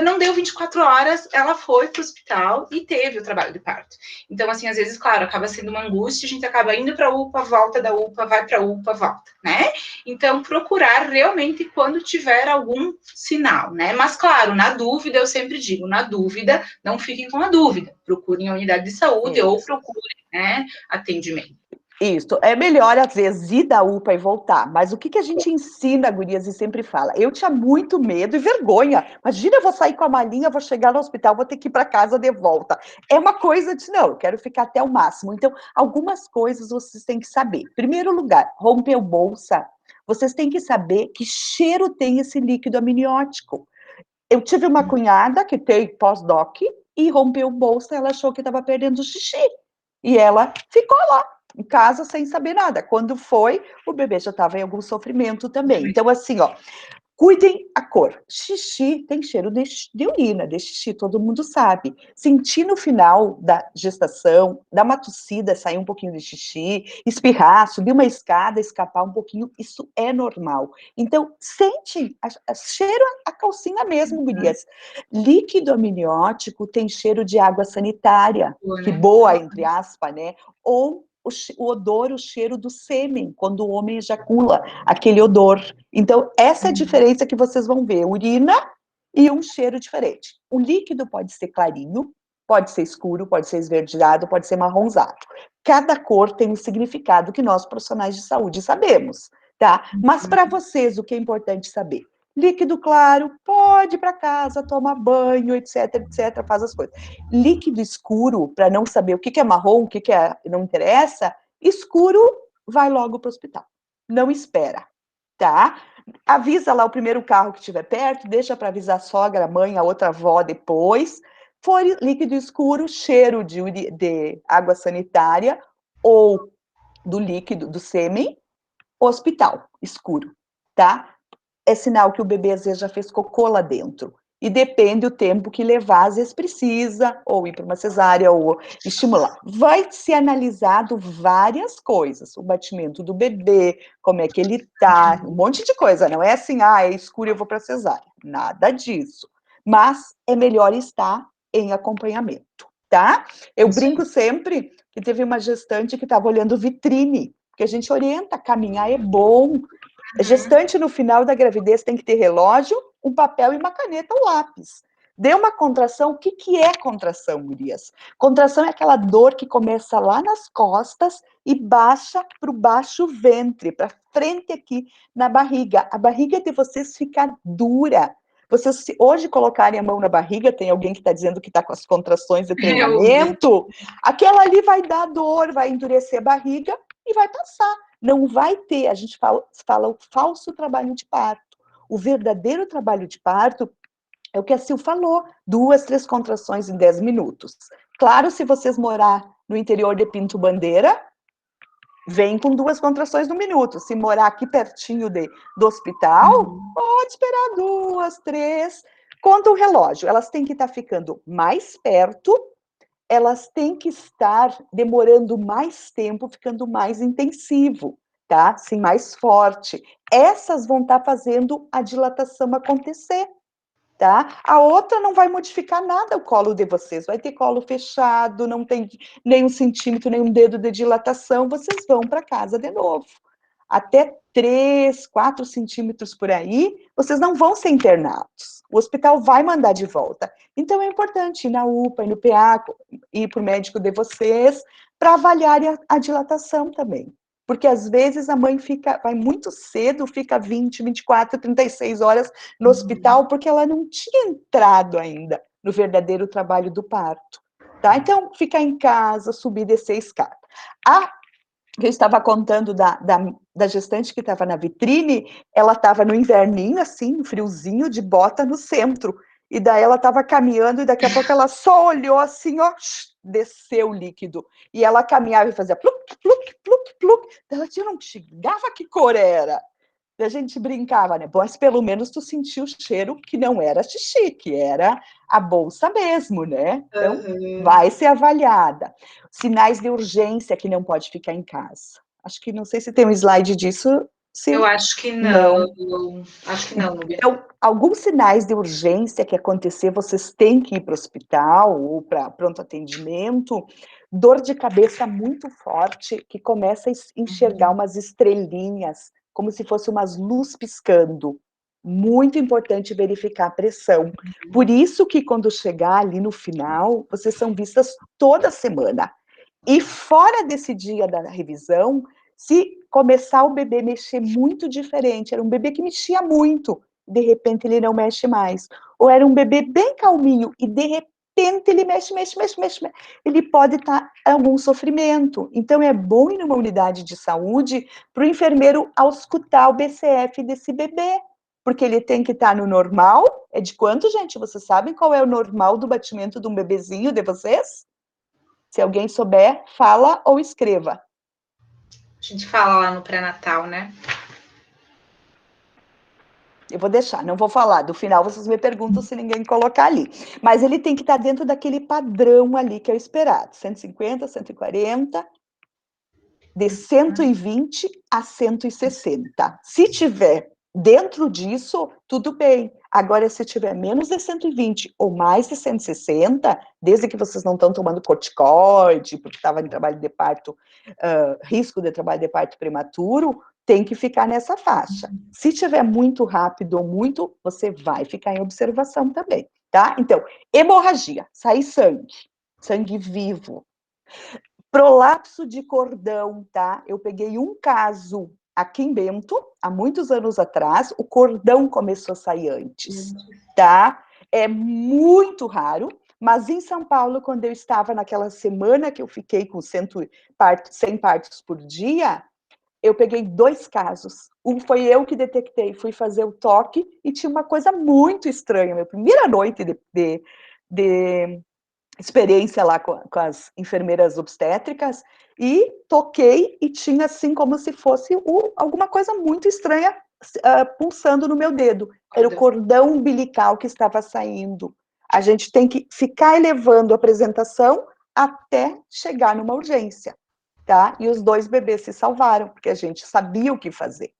não deu 24 horas, ela foi para o hospital e teve o trabalho de parto. Então, assim, às vezes, claro, acaba sendo uma angústia, a gente acaba indo para a UPA, volta da UPA, vai para a UPA, volta, né? Então, procurar realmente quando tiver algum sinal, né? Mas, claro, na dúvida, eu sempre digo, na dúvida, não fiquem com a dúvida. Procurem a unidade de saúde ou procurem, né, atendimento. Isso, é melhor às vezes ir da UPA e voltar, mas o que, que a gente ensina, gurias, e sempre fala? Eu tinha muito medo e vergonha. Imagina, eu vou sair com a malinha, vou chegar no hospital, vou ter que ir para casa de volta. É uma coisa de, não, eu quero ficar até o máximo. Então, algumas coisas vocês têm que saber. Primeiro lugar, rompeu bolsa, vocês têm que saber que cheiro tem esse líquido amniótico. Eu tive uma cunhada que tem pós-doc e rompeu bolsa, ela achou que estava perdendo xixi. E ela ficou lá, em casa, sem saber nada. Quando foi, o bebê já estava em algum sofrimento também. Então, assim, ó, cuidem a cor. Xixi tem cheiro de urina, de xixi, todo mundo sabe. Sentir no final da gestação, dar uma tossida, sair um pouquinho de xixi, espirrar, subir uma escada, escapar um pouquinho, isso é normal. Então, sente, cheiro a calcinha mesmo, gurias. Líquido amniótico tem cheiro de água sanitária, Boa, que né? boa, entre aspas, né? Ou o odor, o cheiro do sêmen, quando o homem ejacula, aquele odor. Então, essa é a diferença que vocês vão ver, urina e um cheiro diferente. O líquido pode ser clarinho, pode ser escuro, pode ser esverdeado, pode ser marronzado. Cada cor tem um significado que nós, profissionais de saúde, sabemos, tá? Mas para vocês, o que é importante saber? Líquido claro, pode ir para casa, toma banho, etc, etc, faz as coisas. Líquido escuro, para não saber o que é marrom, o que é, não interessa, escuro, vai logo para o hospital. Não espera, tá? Avisa lá o primeiro carro que estiver perto, deixa para avisar a sogra, a mãe, a outra avó depois. For líquido escuro, cheiro de água sanitária ou do líquido, do sêmen, hospital, escuro, tá? É sinal que o bebê às vezes já fez cocô lá dentro. E depende o tempo que levar, às vezes precisa, ou ir para uma cesárea, ou estimular. Vai ser analisado várias coisas, o batimento do bebê, como é que ele tá, um monte de coisa, não é assim, é escuro, eu vou para cesárea. Nada disso. Mas é melhor estar em acompanhamento, tá? Eu brinco sempre que teve uma gestante que estava olhando vitrine, porque a gente orienta, caminhar é bom. Gestante, no final da gravidez, tem que ter relógio, um papel e uma caneta ou lápis. Deu uma contração, o que, que é contração, gurias? Contração é aquela dor que começa lá nas costas e baixa para o baixo ventre, para frente aqui na barriga. A barriga de vocês fica dura. Vocês, se hoje colocarem a mão na barriga, tem alguém que está dizendo que está com as contrações de treinamento, aquela ali vai dar dor, vai endurecer a barriga e vai passar. Não vai ter, a gente fala o falso trabalho de parto. O verdadeiro trabalho de parto é o que a Sil falou, 2, 3 contrações em 10 minutos. Claro, se vocês morar no interior de Pinto Bandeira, vem com 2 contrações no minuto. Se morar aqui pertinho do hospital, pode esperar 2, 3. Conta o relógio, elas têm que estar ficando mais perto, elas têm que estar demorando mais tempo, ficando mais intensivo, tá? Sim, mais forte. Essas vão estar fazendo a dilatação acontecer, tá? A outra não vai modificar nada o colo de vocês, vai ter colo fechado, não tem nem 1 centímetro, nem um dedo de dilatação, vocês vão para casa de novo. Até 3, 4 centímetros por aí, vocês não vão ser internados. O hospital vai mandar de volta. Então, é importante ir na UPA, ir no PA, ir para o médico de vocês, para avaliar a dilatação também. porque às vezes a mãe vai muito cedo, fica 20, 24, 36 horas no hospital, porque ela não tinha entrado ainda no verdadeiro trabalho do parto, tá? Então, ficar em casa, subir e descer a escada. Que eu estava contando da gestante que estava na vitrine, ela estava no inverninho, assim, no friozinho, de bota no centro, e daí ela estava caminhando, e daqui a pouco ela só olhou assim, ó, desceu o líquido, e ela caminhava e fazia pluk, pluk, pluk, pluk, ela não chegava que cor era, e a gente brincava, né, mas pelo menos tu sentiu o cheiro que não era xixi, que era a bolsa mesmo, né, então vai ser avaliada. Sinais de urgência que não pode ficar em casa. Acho que não sei se tem um slide disso. Eu acho que não. Acho que não, Núbia. Então, alguns sinais de urgência que acontecer, vocês têm que ir para o hospital ou para pronto atendimento. Dor de cabeça muito forte, que começa a enxergar umas estrelinhas, como se fosse umas luzes piscando. Muito importante verificar a pressão. Por isso que quando chegar ali no final, vocês são vistas toda semana. E fora desse dia da revisão, se começar o bebê mexer muito diferente, era um bebê que mexia muito, de repente ele não mexe mais. Ou era um bebê bem calminho e de repente ele mexe, ele pode estar em algum sofrimento. Então é bom ir numa unidade de saúde para o enfermeiro auscultar o BCF desse bebê, porque ele tem que estar no normal. É de quanto, gente? Vocês sabem qual é o normal do batimento de um bebezinho de vocês? Se alguém souber, fala ou escreva. A gente fala lá no pré-natal, né? Eu vou deixar, não vou falar. Do final vocês me perguntam se ninguém colocar ali. Mas ele tem que estar dentro daquele padrão ali que é o esperado. 150, 140, de 120 a 160. Se tiver dentro disso, tudo bem. Agora, se tiver menos de 120 ou mais de 160, desde que vocês não estão tomando corticoide, porque estava em trabalho de parto, risco de trabalho de parto prematuro, tem que ficar nessa faixa. Se tiver muito rápido ou muito, você vai ficar em observação também, tá? Então, hemorragia, sair sangue vivo. Prolapso de cordão, tá? Eu peguei um caso aqui em Bento, há muitos anos atrás, o cordão começou a sair antes, tá? É muito raro, mas em São Paulo, quando eu estava naquela semana que eu fiquei com 100 partos por dia, eu peguei 2 casos. Um foi eu que detectei, fui fazer o toque e tinha uma coisa muito estranha. Minha primeira noite de experiência lá com as enfermeiras obstétricas, e toquei e tinha assim como se fosse alguma coisa muito estranha pulsando no meu dedo. Era o cordão umbilical que estava saindo. A gente tem que ficar elevando a apresentação até chegar numa urgência, tá? E os 2 bebês se salvaram, porque a gente sabia o que fazer.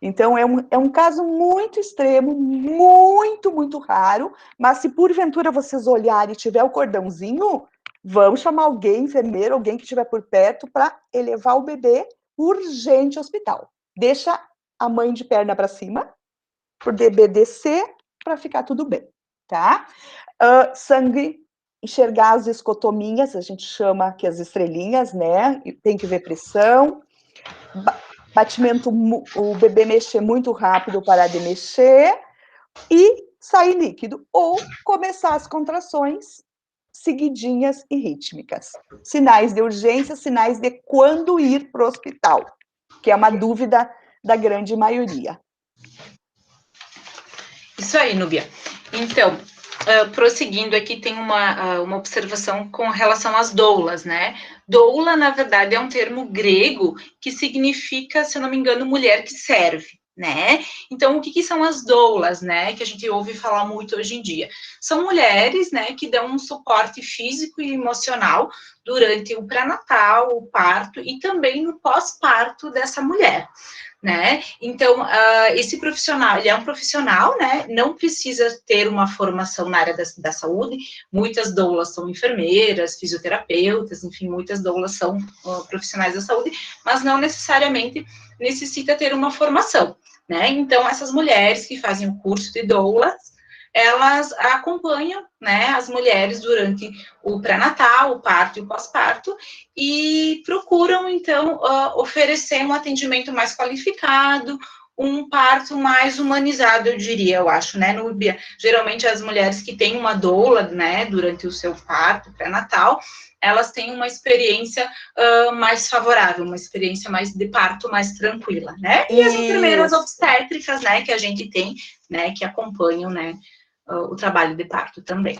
Então, é um caso muito extremo, muito, muito raro, mas se porventura vocês olharem e tiver o cordãozinho, vamos chamar alguém, enfermeiro, alguém que estiver por perto, para elevar o bebê urgente ao hospital. Deixa a mãe de perna para cima, para o bebê descer, para ficar tudo bem, tá? Sangue, enxergar as escotominhas, a gente chama aqui as estrelinhas, né? Tem que ver pressão. Batimento, o bebê mexer muito rápido, parar de mexer e sair líquido, ou começar as contrações seguidinhas e rítmicas. Sinais de urgência, sinais de quando ir para o hospital, que é uma dúvida da grande maioria. Isso aí, Núbia. Então, prosseguindo aqui, tem uma observação com relação às doulas, né? Doula, na verdade, é um termo grego que significa, se eu não me engano, mulher que serve, né? Então, o que são as doulas, né? Que a gente ouve falar muito hoje em dia. São mulheres, né, que dão um suporte físico e emocional durante o pré-natal, o parto e também no pós-parto dessa mulher, né? Então, esse profissional, ele é um profissional, né? Não precisa ter uma formação na área da saúde. Muitas doulas são enfermeiras, fisioterapeutas, enfim, muitas doulas são profissionais da saúde, mas não necessariamente necessita ter uma formação, né? Então, essas mulheres que fazem o curso de doulas, elas acompanham, né, as mulheres durante o pré-natal, o parto e o pós-parto, e procuram, então, oferecer um atendimento mais qualificado, um parto mais humanizado, eu diria, eu acho, né, Núbia? Geralmente as mulheres que têm uma doula, né, durante o seu parto pré-natal, elas têm uma experiência mais favorável, uma experiência mais de parto mais tranquila, né? E as enfermeiras Isso. obstétricas, né, que a gente tem, né, que acompanham, né, o trabalho de parto também.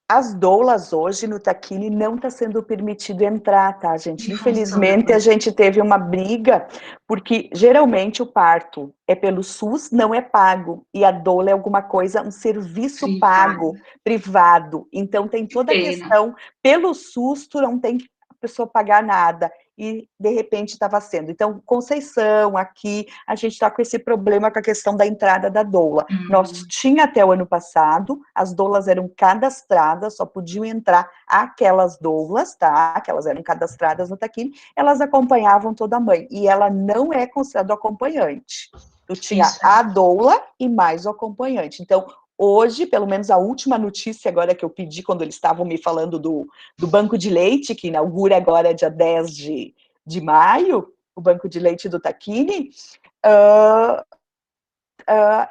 As doulas hoje no Taquini não está sendo permitido entrar, tá, gente? Em função Infelizmente, da a gente teve uma briga, porque geralmente o parto é pelo SUS, não é pago, e a doula é alguma coisa, um serviço pago, privado. Então, tem Que toda a pena. questão, pelo SUS, tu não tem a pessoa pagar nada, e de repente estava sendo. Então, Conceição, aqui, a gente está com esse problema com a questão da entrada da doula. Nós tinha até o ano passado, as doulas eram cadastradas, só podiam entrar aquelas doulas, tá? Que elas eram cadastradas no Taquini, elas acompanhavam toda a mãe, e ela não é considerada acompanhante. Tu tinha a doula e mais o acompanhante. Então, hoje, pelo menos a última notícia agora que eu pedi, quando eles estavam me falando do banco de leite, que inaugura agora dia 10 de maio, o banco de leite do Taquini,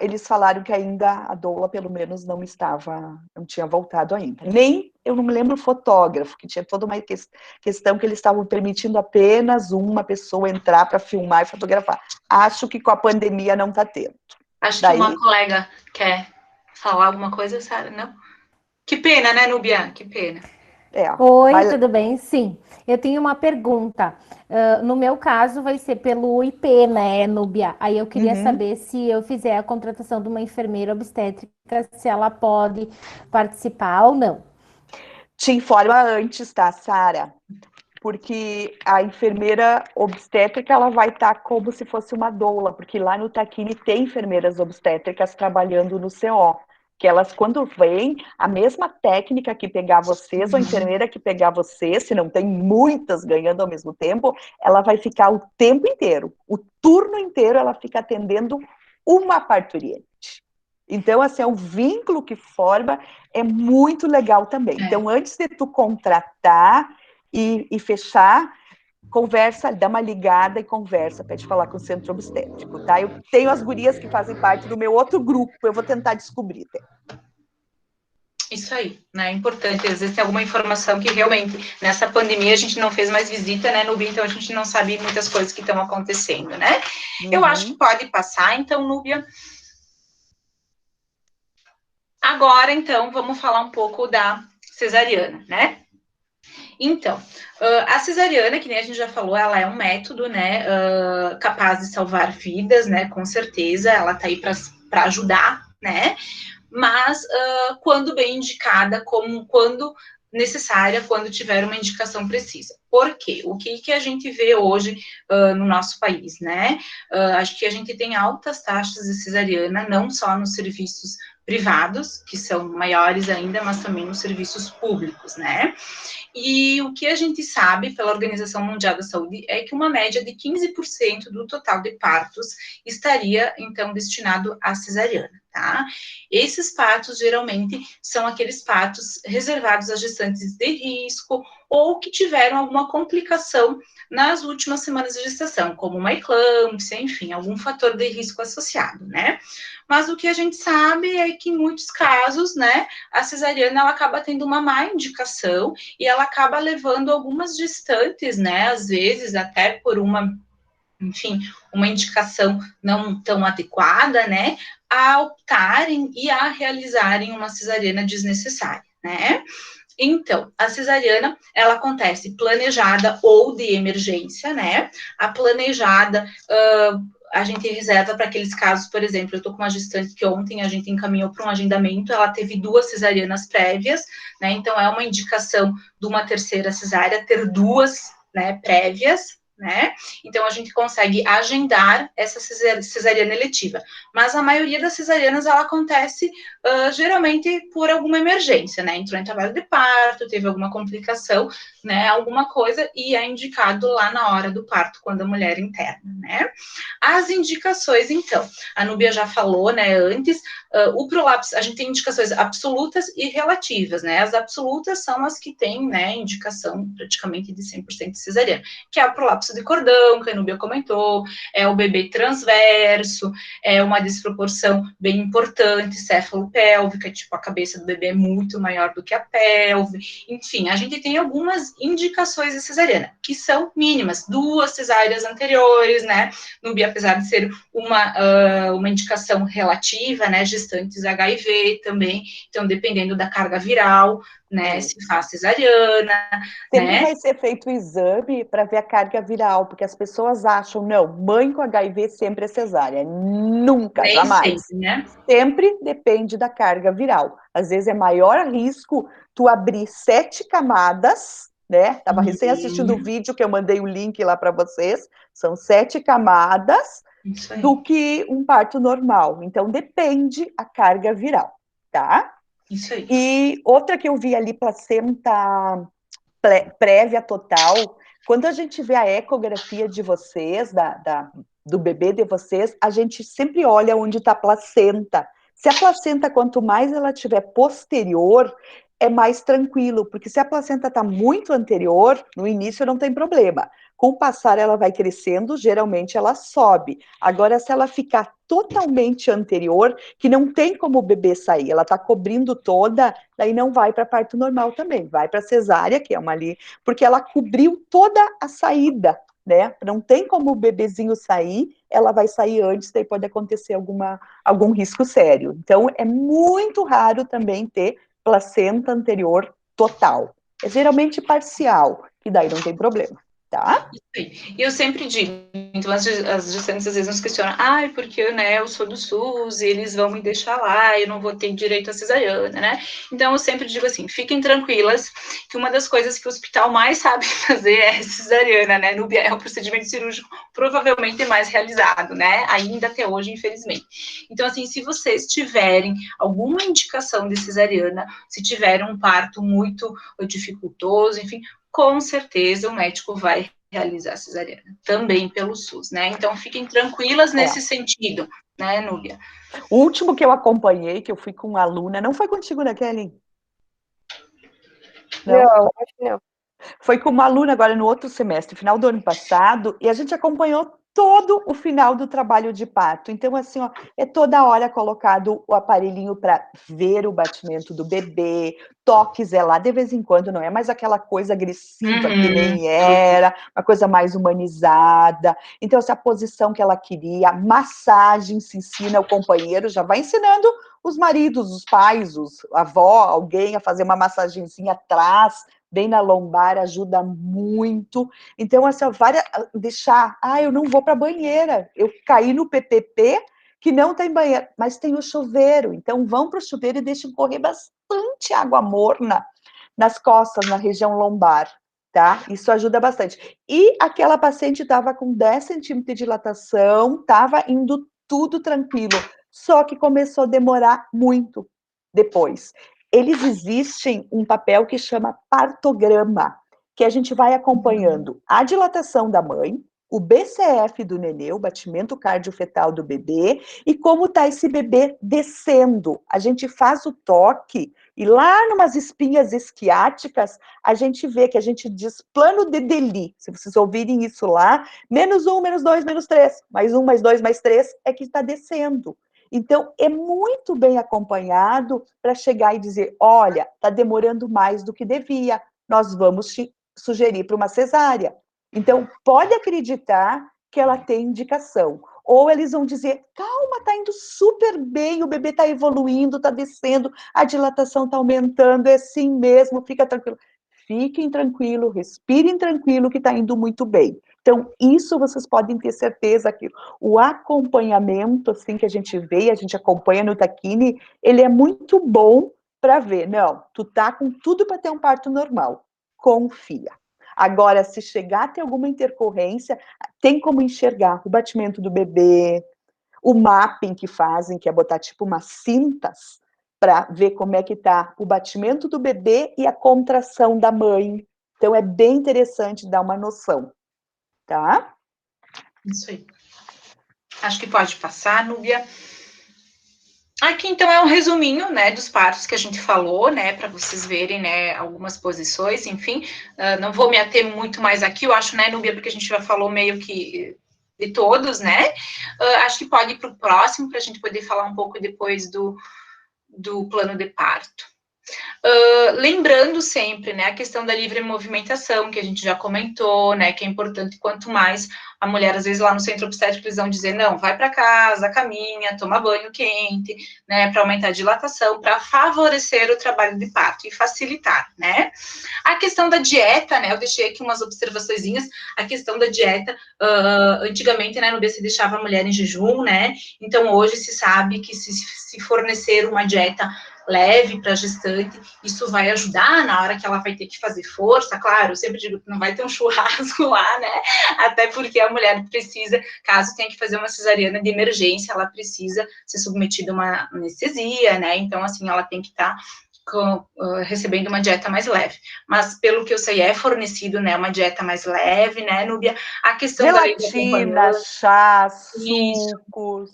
eles falaram que ainda a doula, pelo menos, não tinha voltado ainda. Nem, eu não me lembro, o fotógrafo, que tinha toda uma questão que eles estavam permitindo apenas uma pessoa entrar para filmar e fotografar. Acho que com a pandemia não está tendo. Acho que uma colega quer falar alguma coisa, Sara, não? Que pena, né, Núbia? Que pena. Oi, tudo bem? Sim. Eu tenho uma pergunta. No meu caso, vai ser pelo IP, né, Núbia? Aí eu queria saber se eu fizer a contratação de uma enfermeira obstétrica, se ela pode participar ou não. Te informa antes, tá, Sara? Porque a enfermeira obstétrica, ela vai estar como se fosse uma doula, porque lá no Taquini tem enfermeiras obstétricas trabalhando no CO, que elas, quando vêm, a mesma técnica que pegar vocês, ou a enfermeira que pegar vocês, se não tem muitas ganhando ao mesmo tempo, ela vai ficar o tempo inteiro, o turno inteiro ela fica atendendo uma parturiente. Então, assim, é um vínculo que forma, é muito legal também. Então, antes de tu contratar e fechar, conversa, dá uma ligada e conversa, pede falar com o centro obstétrico, tá? Eu tenho as gurias que fazem parte do meu outro grupo, eu vou tentar descobrir. Isso aí, né? É importante. Às vezes tem alguma informação que realmente, nessa pandemia, a gente não fez mais visita, né, Núbia? Então a gente não sabe muitas coisas que estão acontecendo, né? Eu acho que pode passar, então, Núbia. Agora, então, vamos falar um pouco da cesariana, né? Então, a cesariana, que nem a gente já falou, ela é um método, né, capaz de salvar vidas, né, com certeza, ela tá aí para ajudar, né, mas quando bem indicada, quando necessária, quando tiver uma indicação precisa. Por quê? O que a gente vê hoje no nosso país, né? Acho que a gente tem altas taxas de cesariana, não só nos serviços privados, que são maiores ainda, mas também nos serviços públicos, né? E o que a gente sabe pela Organização Mundial da Saúde é que uma média de 15% do total de partos estaria, então, destinado à cesariana, tá? Esses partos, geralmente, são aqueles partos reservados a gestantes de risco ou que tiveram alguma complicação nas últimas semanas de gestação, como uma eclâmpsia, enfim, algum fator de risco associado, né? Mas o que a gente sabe é que, em muitos casos, né, a cesariana, ela acaba tendo uma má indicação e ela acaba levando algumas gestantes, né, às vezes até por uma, enfim, uma indicação não tão adequada, né, a optarem e a realizarem uma cesariana desnecessária, né? Então, a cesariana, ela acontece planejada ou de emergência, né? A planejada, a gente reserva para aqueles casos, por exemplo, eu estou com uma gestante que ontem a gente encaminhou para um agendamento, ela teve 2 cesarianas prévias, né? Então, é uma indicação de uma terceira cesárea ter 2, né, prévias, né? Então, a gente consegue agendar essa cesariana eletiva. Mas a maioria das cesarianas, ela acontece geralmente por alguma emergência, né? Entrou em trabalho de parto, teve alguma complicação, né? Alguma coisa, e é indicado lá na hora do parto, quando a mulher interna, né? As indicações, então, a Núbia já falou, né, antes, o prolapso, a gente tem indicações absolutas e relativas, né? As absolutas são as que têm, né, indicação praticamente de 100% de cesariana, que é o prolapso de cordão, que a Núbia comentou, é o bebê transverso, é uma desproporção bem importante, céfalo-pélvica, tipo, a cabeça do bebê é muito maior do que a pelve, enfim, a gente tem algumas indicações de cesariana, que são mínimas, 2 cesáreas anteriores, né, Núbia, apesar de ser uma indicação relativa, né, gestantes HIV também, então, dependendo da carga viral, né, se faz cesariana, Sempre né? vai ser feito o exame para ver a carga viral, porque as pessoas acham, não, mãe com HIV sempre é cesárea. Nunca, Nem jamais. sempre, né? Sempre depende da carga viral. Às vezes é maior risco tu abrir 7 camadas, né? Estava recém assistindo o vídeo que eu mandei o link lá para vocês. São 7 camadas do que um parto normal. Então, depende a carga viral, tá? Isso aí. E outra que eu vi ali, placenta prévia total, quando a gente vê a ecografia de vocês, do bebê de vocês, a gente sempre olha onde está a placenta. Se a placenta, quanto mais ela tiver posterior, é mais tranquilo, porque se a placenta está muito anterior, no início não tem problema. Com o passar, ela vai crescendo, geralmente ela sobe. Agora, se ela ficar totalmente anterior, que não tem como o bebê sair, ela está cobrindo toda, daí não vai para parto normal também, vai para cesárea, que é uma ali, porque ela cobriu toda a saída, né? Não tem como o bebezinho sair, ela vai sair antes, daí pode acontecer algum risco sério. Então, é muito raro também ter placenta anterior total. É geralmente parcial, que daí não tem problema, tá? E eu sempre digo, então as gestantes às vezes nos questionam, porque, né, eu sou do SUS e eles vão me deixar lá, eu não vou ter direito à cesariana, né? Então eu sempre digo assim, fiquem tranquilas, que uma das coisas que o hospital mais sabe fazer é cesariana, né? Núbia é o procedimento cirúrgico provavelmente mais realizado, né? Ainda até hoje, infelizmente. Então, assim, se vocês tiverem alguma indicação de cesariana, se tiverem um parto muito dificultoso, enfim, com certeza o médico vai realizar a cesariana, também pelo SUS, né? Então, fiquem tranquilas nesse sentido, né, Núbia? O último que eu acompanhei, que eu fui com uma aluna, não foi contigo, né, Kelly? Não, acho que não. Foi com uma aluna agora no outro semestre, final do ano passado, e a gente acompanhou todo o final do trabalho de parto. Então, assim, ó, é toda hora colocado o aparelhinho para ver o batimento do bebê, toques é lá, de vez em quando, não é mais aquela coisa agressiva que nem era, uma coisa mais humanizada. Então, essa posição que ela queria, massagem se ensina, o companheiro já vai ensinando os maridos, os pais, a avó, alguém a fazer uma massagenzinha atrás, bem na lombar, ajuda muito. Então, assim, deixar, eu não vou para a banheira, eu caí no PPP, que não tem banheiro, mas tem o chuveiro, então vão para o chuveiro e deixem correr bastante água morna nas costas, na região lombar, tá? Isso ajuda bastante. E aquela paciente estava com 10 centímetros de dilatação, estava indo tudo tranquilo, só que começou a demorar muito depois. Eles existem um papel que chama partograma, que a gente vai acompanhando a dilatação da mãe, o BCF do nenê, o batimento cardiofetal do bebê, e como está esse bebê descendo. A gente faz o toque, e lá numas espinhas esquiáticas, a gente vê que a gente diz plano de Deli. Se vocês ouvirem isso lá, -1, -2, -3, +1, +2, +3, é que está descendo. Então, é muito bem acompanhado para chegar e dizer, olha, está demorando mais do que devia, nós vamos te sugerir para uma cesárea. Então, pode acreditar que ela tem indicação. Ou eles vão dizer, calma, está indo super bem, o bebê está evoluindo, está descendo, a dilatação está aumentando, é assim mesmo, fica tranquilo. Fiquem tranquilo, respirem tranquilo, que está indo muito bem. Então, isso vocês podem ter certeza que o acompanhamento, assim, que a gente vê, a gente acompanha no Taquini, ele é muito bom para ver, não, tu tá com tudo para ter um parto normal, confia. Agora, se chegar a ter alguma intercorrência, tem como enxergar o batimento do bebê, o mapping que fazem, que é botar tipo umas cintas para ver como é que tá o batimento do bebê e a contração da mãe. Então, é bem interessante dar uma noção, tá? Isso aí. Acho que pode passar, Núbia. Aqui, então, é um resuminho, né, dos partos que a gente falou, né, para vocês verem, né, algumas posições, enfim. Não vou me ater muito mais aqui, eu acho, né, Núbia, porque a gente já falou meio que de todos, né. Acho que pode ir para o próximo, para a gente poder falar um pouco depois do plano de parto. Lembrando sempre, né, a questão da livre movimentação, que a gente já comentou, né, que é importante, quanto mais a mulher, às vezes, lá no centro obstétrico, eles vão dizer, não, vai para casa, caminha, toma banho quente, né, para aumentar a dilatação, para favorecer o trabalho de parto e facilitar, né. A questão da dieta, né, eu deixei aqui umas observaçõezinhas, a questão da dieta, antigamente, né, no BC deixava a mulher em jejum, né, então hoje se sabe que se fornecer uma dieta leve para a gestante, isso vai ajudar na hora que ela vai ter que fazer força, claro, eu sempre digo que não vai ter um churrasco lá, né, até porque a mulher precisa, caso tenha que fazer uma cesariana de emergência, ela precisa ser submetida a uma anestesia, né, então, assim, ela tem que estar recebendo uma dieta mais leve, mas pelo que eu sei é fornecido, né, uma dieta mais leve, né, Núbia, a questão da lei do Gelatina, acompanhante, chá, isso, sucos.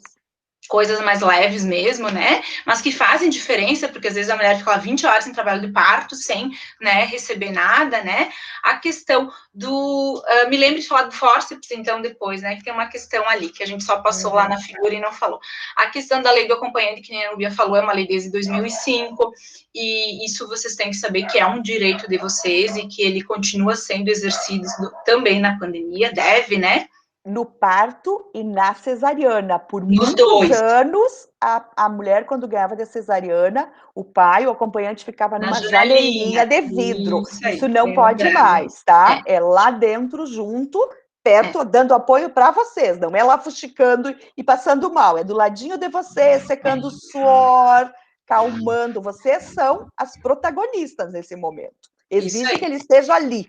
coisas mais leves mesmo, né, mas que fazem diferença, porque às vezes a mulher fica lá 20 horas em trabalho de parto, sem, né, receber nada, né, a questão do, me lembro de falar do fórceps, então, depois, né, que tem uma questão ali, que a gente só passou lá na figura e não falou. A questão da lei do acompanhante, que nem a Núbia falou, é uma lei desde 2005, e isso vocês têm que saber que é um direito de vocês, e que ele continua sendo exercido também na pandemia, deve, né, No parto e na cesariana. Por nos muitos dois. anos, a mulher, quando ganhava de cesariana, o pai, o acompanhante, ficava Na numa janelinha. janelinha de vidro. Isso aí, Isso não bem pode lembrado. mais, tá? É lá dentro, junto, perto, dando apoio para vocês. Não é lá fuxicando e passando mal. É do ladinho de vocês, secando o suor, calmando. Vocês são as protagonistas nesse momento. Isso Exige que aí. ele esteja ali.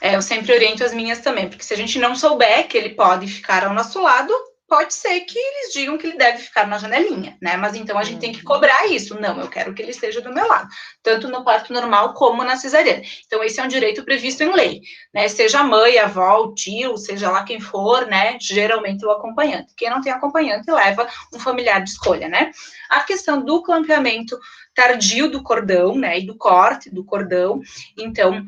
Eu sempre oriento as minhas também, porque se a gente não souber que ele pode ficar ao nosso lado, pode ser que eles digam que ele deve ficar na janelinha, né? Mas então a gente tem que cobrar isso. Não, eu quero que ele esteja do meu lado, tanto no parto normal como na cesariana. Então, esse é um direito previsto em lei, né? Seja a mãe, a avó, o tio, seja lá quem for, né? Geralmente o acompanhante. Quem não tem acompanhante leva um familiar de escolha, né? A questão do clampeamento tardio do cordão, né? E do corte do cordão, então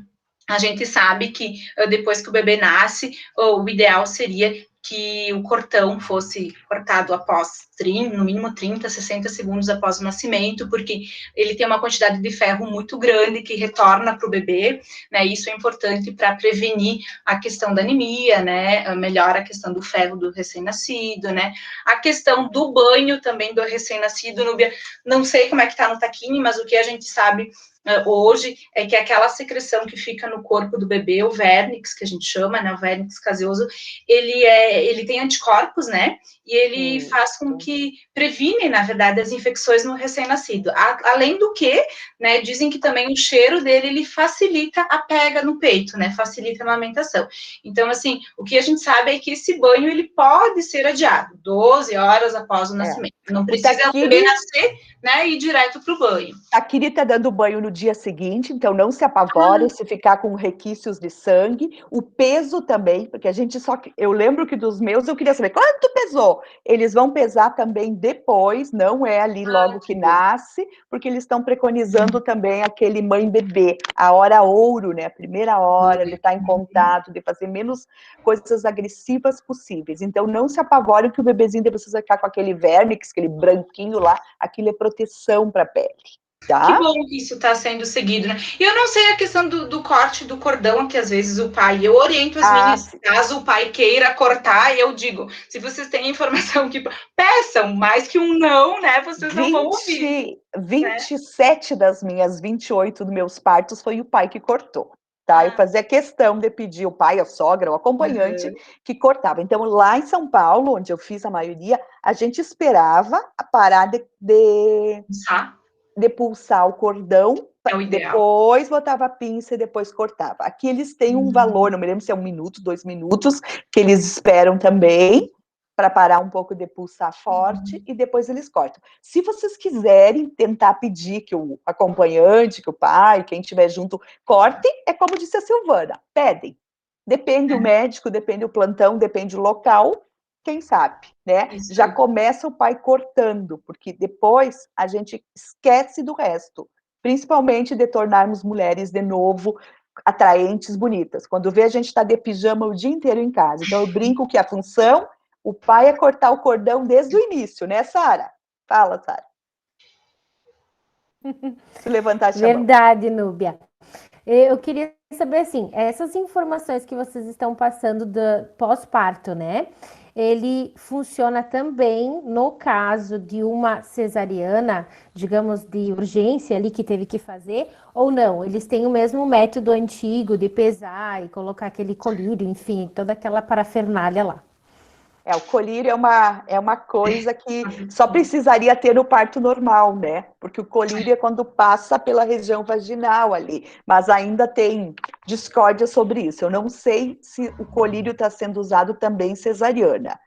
a gente sabe que depois que o bebê nasce, o ideal seria que o cordão fosse cortado após 30, no mínimo 30, 60 segundos após o nascimento, porque ele tem uma quantidade de ferro muito grande que retorna para o bebê, né? Isso é importante para prevenir a questão da anemia, né? Melhora a questão do ferro do recém-nascido, né? A questão do banho também do recém-nascido, Núbia, não sei como é que está no Taquini, mas o que a gente sabe hoje é que aquela secreção que fica no corpo do bebê, o vernix, que a gente chama, né, o vernix caseoso, ele tem anticorpos, né, e ele faz com que previne, na verdade, as infecções no recém-nascido. Além do que, né, dizem que também o cheiro dele, ele facilita a pega no peito, né, facilita a amamentação. Então, assim, o que a gente sabe é que esse banho, ele pode ser adiado 12 horas após o nascimento. Não precisa o bebê nascer, né, e ir direto para o banho. A Kiri tá dando banho no dia seguinte, então não se apavore se ficar com requícios de sangue. O peso também, porque a gente só... Eu lembro que dos meus eu queria saber quanto pesou. Eles vão pesar também depois, não é ali logo que nasce, porque eles estão preconizando também aquele mãe-bebê, a hora ouro, né? A primeira hora, ele tá em contato, de fazer menos coisas agressivas possíveis. Então não se apavore que o bebezinho depois precisa ficar com aquele vernix, aquele branquinho lá, aquilo é proteção para a pele. Tá? Que bom que isso está sendo seguido, né? E eu não sei a questão do corte do cordão, que às vezes o pai, eu oriento as meninas, caso o pai queira cortar, eu digo, se vocês têm informação que peçam, mais que um não, né, vocês não vão ouvir. 27 das minhas 28 dos meus partos foi o pai que cortou. Tá? Eu fazia questão de pedir o pai, a sogra, o acompanhante que cortava. Então, lá em São Paulo, onde eu fiz a maioria, a gente esperava parar depulsar o cordão, É o ideal. depois botava a pinça e depois cortava. Aqui eles têm um valor, não me lembro se é 1 minuto, 2 minutos, que eles esperam também, para parar um pouco de pulsar forte, e depois eles cortam. Se vocês quiserem tentar pedir que o acompanhante, que o pai, quem estiver junto, corte, é como disse a Silvana, pedem. Depende o médico, depende o plantão, depende o local, quem sabe, né? Isso. Já começa o pai cortando, porque depois a gente esquece do resto, principalmente de tornarmos mulheres de novo atraentes, bonitas. Quando vê, a gente está de pijama o dia inteiro em casa. Então eu brinco que a função, o pai é cortar o cordão desde o início, né, Sara? Fala, Sara. Se levantar, Verdade, Núbia. Eu queria saber, assim, essas informações que vocês estão passando do pós-parto, né? Ele funciona também no caso de uma cesariana, digamos, de urgência ali que teve que fazer, ou não? Eles têm o mesmo método antigo de pesar e colocar aquele colírio, enfim, toda aquela parafernália lá. O colírio é uma coisa que só precisaria ter no parto normal, né? Porque o colírio é quando passa pela região vaginal ali, mas ainda tem discórdia sobre isso. Eu não sei se o colírio está sendo usado também em cesariana,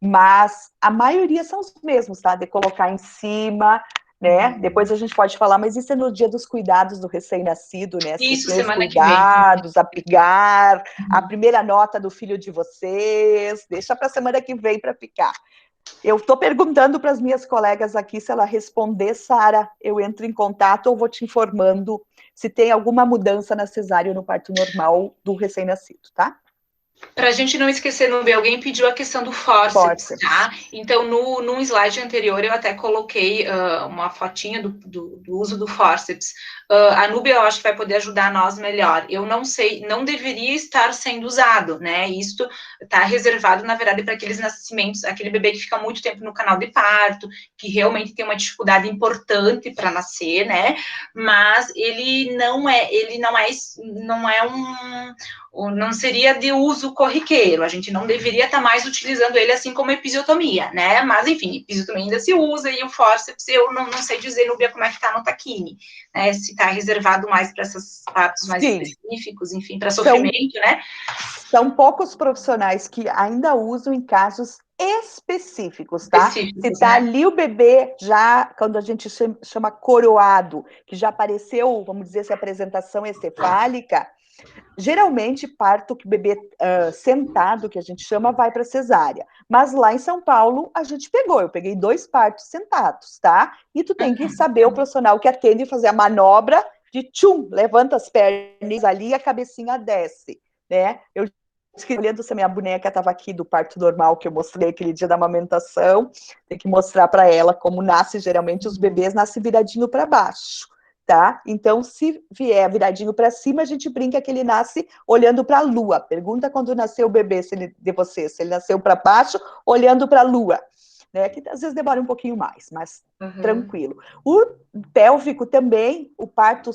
mas a maioria são os mesmos, tá? De colocar em cima, né? Depois a gente pode falar, mas isso é no dia dos cuidados do recém-nascido, né? Isso, os semana que vem. cuidados, a pigar, a primeira nota do filho de vocês, deixa para a semana que vem para picar. Eu estou perguntando para as minhas colegas aqui, se ela responder, Sara, eu entro em contato ou vou te informando se tem alguma mudança na cesárea ou no parto normal do recém-nascido, tá? Para a gente não esquecer, Nubia, alguém pediu a questão do fórceps, tá? Então, num slide anterior, eu até coloquei uma fotinha do uso do fórceps. A Nubia, eu acho que vai poder ajudar nós melhor. Eu não sei, não deveria estar sendo usado, né? Isto está reservado, na verdade, para aqueles nascimentos, aquele bebê que fica muito tempo no canal de parto, que realmente tem uma dificuldade importante para nascer, né? Mas ele não seria de uso corriqueiro, a gente não deveria estar mais utilizando ele assim como episiotomia, né? Mas, enfim, episiotomia ainda se usa, e o fórceps, eu não sei dizer, Núbia, como é que está no taquine, né? Se está reservado mais para esses partos mais específicos, enfim, para sofrimento, né? São poucos profissionais que ainda usam em casos específicos, tá? Se tá ali o bebê já, quando a gente chama coroado, que já apareceu, vamos dizer, essa apresentação encefálica, geralmente parto que bebê sentado, que a gente chama, vai para cesárea. Mas lá em São Paulo, a gente eu peguei 2 partos sentados, tá? E tu tem que saber o profissional que atende e fazer a manobra de tchum, levanta as pernas ali e a cabecinha desce, né? Eu olhando se a minha boneca estava aqui do parto normal, que eu mostrei aquele dia da amamentação, tem que mostrar para ela como nasce, geralmente os bebês nascem viradinho para baixo, tá? Então, se vier viradinho para cima, a gente brinca que ele nasce olhando para a lua. Pergunta quando nasceu o bebê, se ele nasceu para baixo, olhando para a lua, né? Que às vezes demora um pouquinho mais, mas tranquilo. O pélvico também, o parto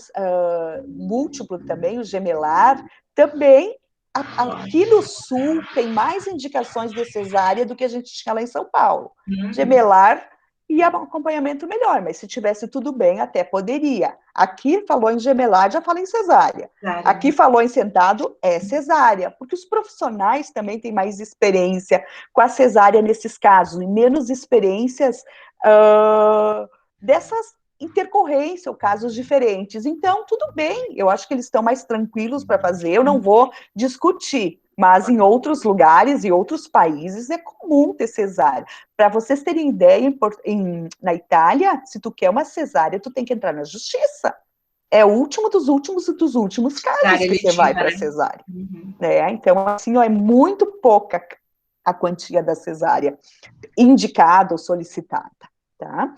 múltiplo também, o gemelar, também. Aqui no Sul tem mais indicações de cesárea do que a gente tinha lá em São Paulo. Gemelar e acompanhamento melhor, mas se tivesse tudo bem, até poderia. Aqui falou em gemelar, já fala em cesárea. Aqui falou em sentado, é cesárea, porque os profissionais também têm mais experiência com a cesárea nesses casos, e menos experiências dessas intercorrência ou casos diferentes. Então, tudo bem, eu acho que eles estão mais tranquilos para fazer, eu não vou discutir, mas em outros lugares e outros países é comum ter cesárea. Para vocês terem ideia, na Itália, se tu quer uma cesárea, tu tem que entrar na justiça. É o último dos últimos e dos últimos casos que você vai para cesárea. Né? Então, assim, é muito pouca a quantia da cesárea indicada ou solicitada, tá?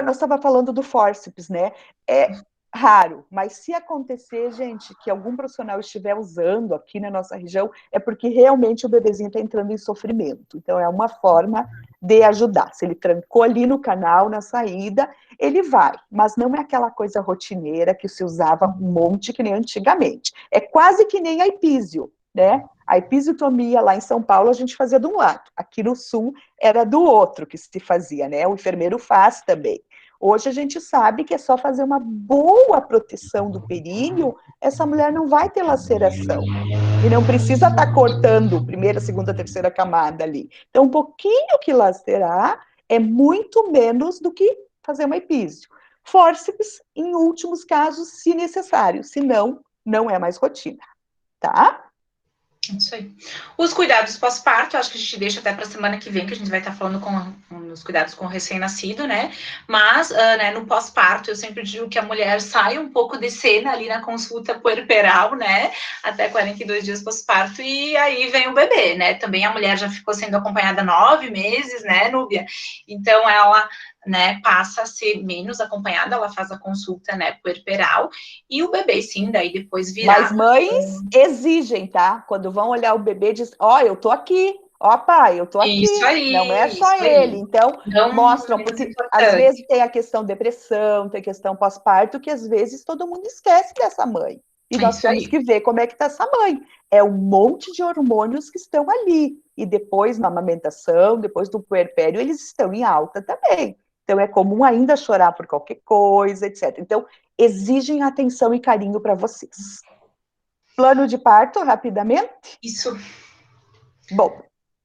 Nós estávamos falando do fórceps, né? É raro, mas se acontecer, gente, que algum profissional estiver usando aqui na nossa região, é porque realmente o bebezinho está entrando em sofrimento. Então, é uma forma de ajudar. Se ele trancou ali no canal, na saída, ele vai. Mas não é aquela coisa rotineira que se usava um monte que nem antigamente. É quase que nem a epísio, né? A episiotomia lá em São Paulo a gente fazia de um lado, aqui no Sul era do outro que se fazia, né? O enfermeiro faz também. Hoje a gente sabe que é só fazer uma boa proteção do períneo, essa mulher não vai ter laceração. E não precisa estar cortando primeira, segunda, terceira camada ali. Então, um pouquinho que lacerar é muito menos do que fazer uma epísio. Fórceps, em últimos casos, se necessário. Se não, não é mais rotina. Tá? Isso aí. Os cuidados pós-parto, acho que a gente deixa até para a semana que vem, que a gente vai estar falando os cuidados com o recém-nascido, né? Mas, né, no pós-parto, eu sempre digo que a mulher sai um pouco de cena ali na consulta puerperal, né? Até 42 dias pós-parto, e aí vem o bebê, né? Também a mulher já ficou sendo acompanhada 9 meses, né, Núbia? Então, ela, né, passa a ser menos acompanhada, ela faz a consulta, né, puerperal, e o bebê, sim, daí depois virá. Mas mães exigem, tá? Quando vão olhar o bebê, diz, ó, eu tô aqui, ó, pai, eu tô aqui. Isso aí, não é só isso ele. aí. Então, Não mostram, menos porque às importante. vezes tem a questão depressão, tem questão pós-parto, que às vezes todo mundo esquece dessa mãe. E É nós isso temos aí. que ver como é que tá essa mãe. É um monte de hormônios que estão ali. E depois, na amamentação, depois do puerpério, eles estão em alta também. Então, é comum ainda chorar por qualquer coisa, etc. Então, exigem atenção e carinho para vocês. Plano de parto, rapidamente? Isso. Bom, o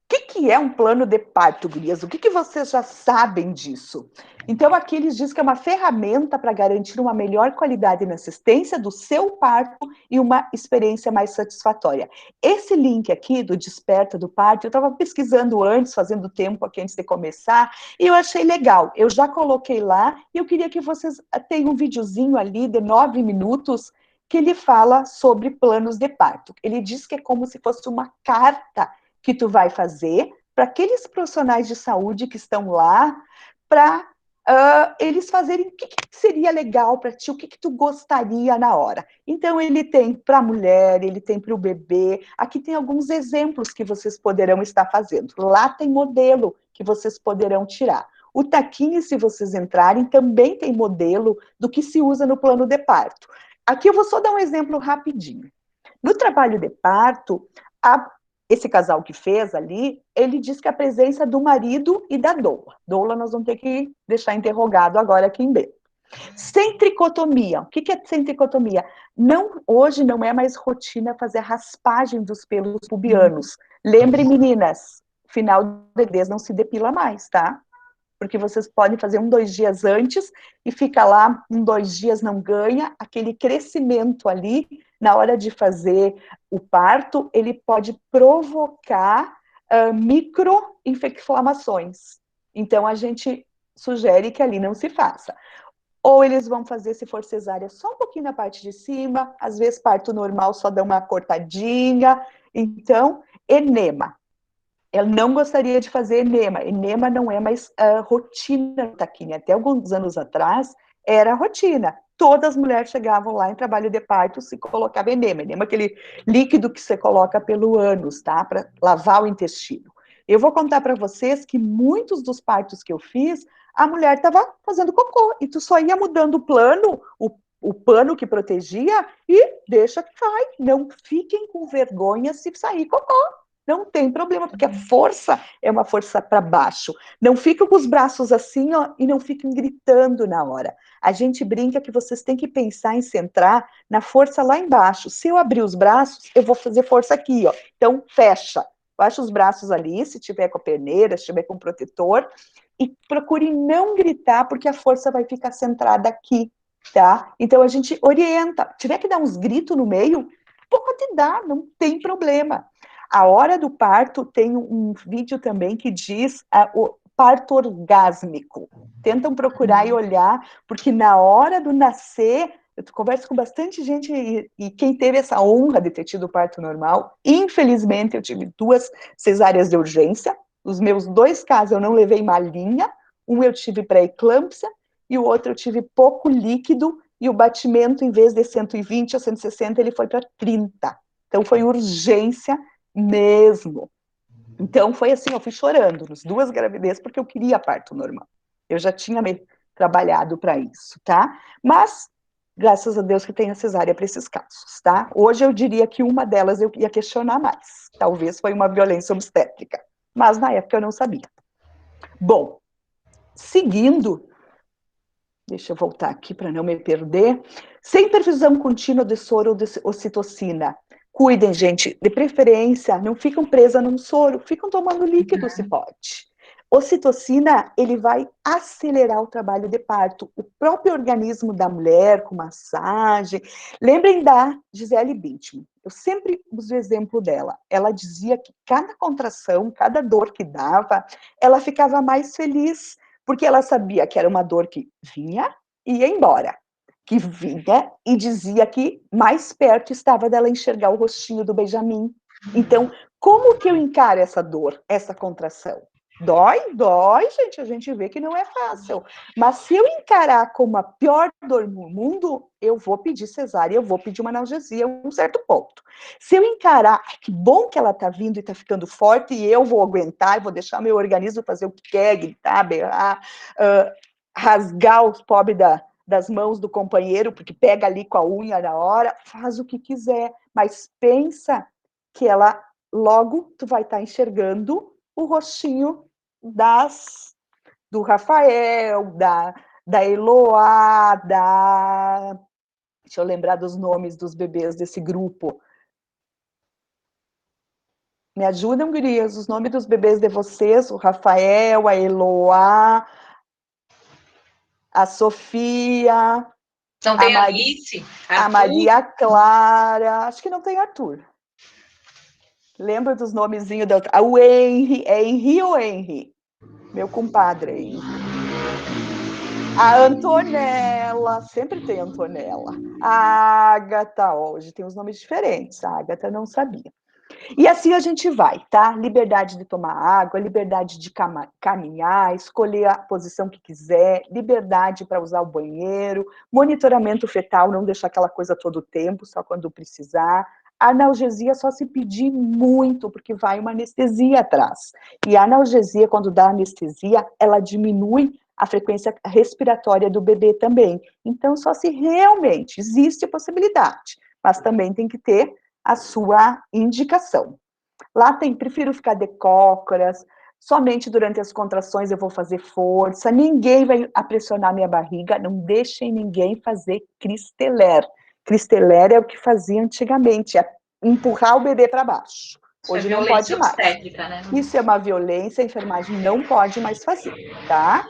que é um plano de parto, gurias? O que vocês já sabem disso? Então, aqui eles dizem que é uma ferramenta para garantir uma melhor qualidade na assistência do seu parto e uma experiência mais satisfatória. Esse link aqui do Desperta do Parto, eu estava pesquisando antes, fazendo tempo aqui antes de começar, e eu achei legal. Eu já coloquei lá e eu queria que vocês tenham um videozinho ali de 9 minutos que ele fala sobre planos de parto. Ele diz que é como se fosse uma carta que tu vai fazer para aqueles profissionais de saúde que estão lá, para eles fazerem o que seria legal para ti, o que tu gostaria na hora. Então, ele tem para a mulher, ele tem para o bebê. Aqui tem alguns exemplos que vocês poderão estar fazendo. Lá tem modelo que vocês poderão tirar. O taquinho, se vocês entrarem, também tem modelo do que se usa no plano de parto. Aqui eu vou só dar um exemplo rapidinho. No trabalho de parto, esse casal que fez ali, ele diz que a presença do marido e da doula. Doula nós vamos ter que deixar interrogado agora aqui em B. Sem tricotomia. O que é sem tricotomia? Não, hoje não é mais rotina fazer raspagem dos pelos pubianos. Lembre, meninas, final de gravidez não se depila mais, tá? Porque vocês podem fazer 1, 2 dias antes e fica lá 1, 2 dias não ganha, aquele crescimento ali, na hora de fazer o parto, ele pode provocar microinflamações. Então, a gente sugere que ali não se faça. Ou eles vão fazer, se for cesárea, só um pouquinho na parte de cima, às vezes parto normal só dá uma cortadinha. Então, enema. Eu não gostaria de fazer enema. Enema não é mais rotina no taquinho. Até alguns anos atrás, era rotina. Todas as mulheres chegavam lá em trabalho de parto se colocava enema. Enema é aquele líquido que você coloca pelo ânus, tá? Para lavar o intestino. Eu vou contar para vocês que muitos dos partos que eu fiz, a mulher estava fazendo cocô. E tu só ia mudando o plano, o pano que protegia, e deixa que vai. Não fiquem com vergonha se sair cocô. Não tem problema, porque a força é uma força para baixo. Não fiquem com os braços assim, ó, e não fiquem gritando na hora. A gente brinca que vocês têm que pensar em centrar na força lá embaixo. Se eu abrir os braços, eu vou fazer força aqui, ó. Então, fecha. Baixa os braços ali, se tiver com a perneira, se tiver com o protetor, e procure não gritar, porque a força vai ficar centrada aqui, tá? Então, a gente orienta. Tiver que dar uns gritos no meio, pode dar, não tem problema. A hora do parto tem um vídeo também que diz o parto orgásmico. Tentam procurar e olhar, porque na hora do nascer, eu converso com bastante gente e quem teve essa honra de ter tido parto normal, infelizmente eu tive 2 cesáreas de urgência, os meus 2 casos eu não levei malinha, um eu tive pré-eclâmpsia e o outro eu tive pouco líquido e o batimento, em vez de 120 a 160, ele foi para 30. Então foi urgência mesmo. Então, foi assim, eu fui chorando nas 2 gravidezes, porque eu queria parto normal. Eu já tinha me trabalhado para isso, tá? Mas, graças a Deus que tem a cesárea para esses casos, tá? Hoje eu diria que uma delas eu ia questionar mais. Talvez foi uma violência obstétrica. Mas, na época, eu não sabia. Bom, seguindo, Deixa eu voltar aqui para não me perder. Sem perfusão contínua de soro ou de ocitocina. Cuidem, gente, de preferência, não ficam presas num soro, ficam tomando líquido se pode. Ocitocina, ele vai acelerar o trabalho de parto. O próprio organismo da mulher, com massagem. Lembrem da Gisele Bündchen. Eu sempre uso o exemplo dela. Ela dizia que cada contração, cada dor que dava, ela ficava mais feliz, porque ela sabia que era uma dor que vinha e ia embora, que vinha e dizia que mais perto estava dela enxergar o rostinho do Benjamin. Então, como que eu encaro essa dor, essa contração? Dói, gente, a gente vê que não é fácil. Mas se eu encarar como a pior dor do mundo, eu vou pedir cesárea, eu vou pedir uma analgesia a um certo ponto. Se eu encarar, que bom que ela está vindo e está ficando forte, e eu vou aguentar, e vou deixar meu organismo fazer o que quer, gritar, berrar, rasgar os pobres das mãos do companheiro, porque pega ali com a unha na hora, faz o que quiser, mas pensa que ela, logo, tu vai estar enxergando o rostinho do Rafael, da Eloá, deixa eu lembrar dos nomes dos bebês desse grupo. Me ajudam, gurias, os nomes dos bebês de vocês, o Rafael, a Eloá, a Sofia, Não tem Alice, a Maria Clara, acho que não tem Arthur. Lembra dos nomezinhos da outra? O Henry, é Henry ou Henry? Meu compadre, Henry. A Antonella, sempre tem Antonella. A Agatha, hoje tem uns nomes diferentes, a Agatha não sabia. E assim a gente vai, tá? Liberdade de tomar água, liberdade de caminhar, escolher a posição que quiser, liberdade para usar o banheiro, monitoramento fetal, não deixar aquela coisa todo o tempo, só quando precisar. A analgesia só se pedir muito, porque vai uma anestesia atrás. E a analgesia, quando dá anestesia, ela diminui a frequência respiratória do bebê também. Então, só se realmente existe a possibilidade, mas também tem que ter a sua indicação. Lá tem, prefiro ficar de cócoras, somente durante as contrações eu vou fazer força, ninguém vai pressionar minha barriga, não deixem ninguém fazer cristeler. Cristeler é o que fazia antigamente, é empurrar o bebê para baixo. Hoje não pode mais. Obstétrica, né? Isso é uma violência, a enfermagem não pode mais fazer, tá?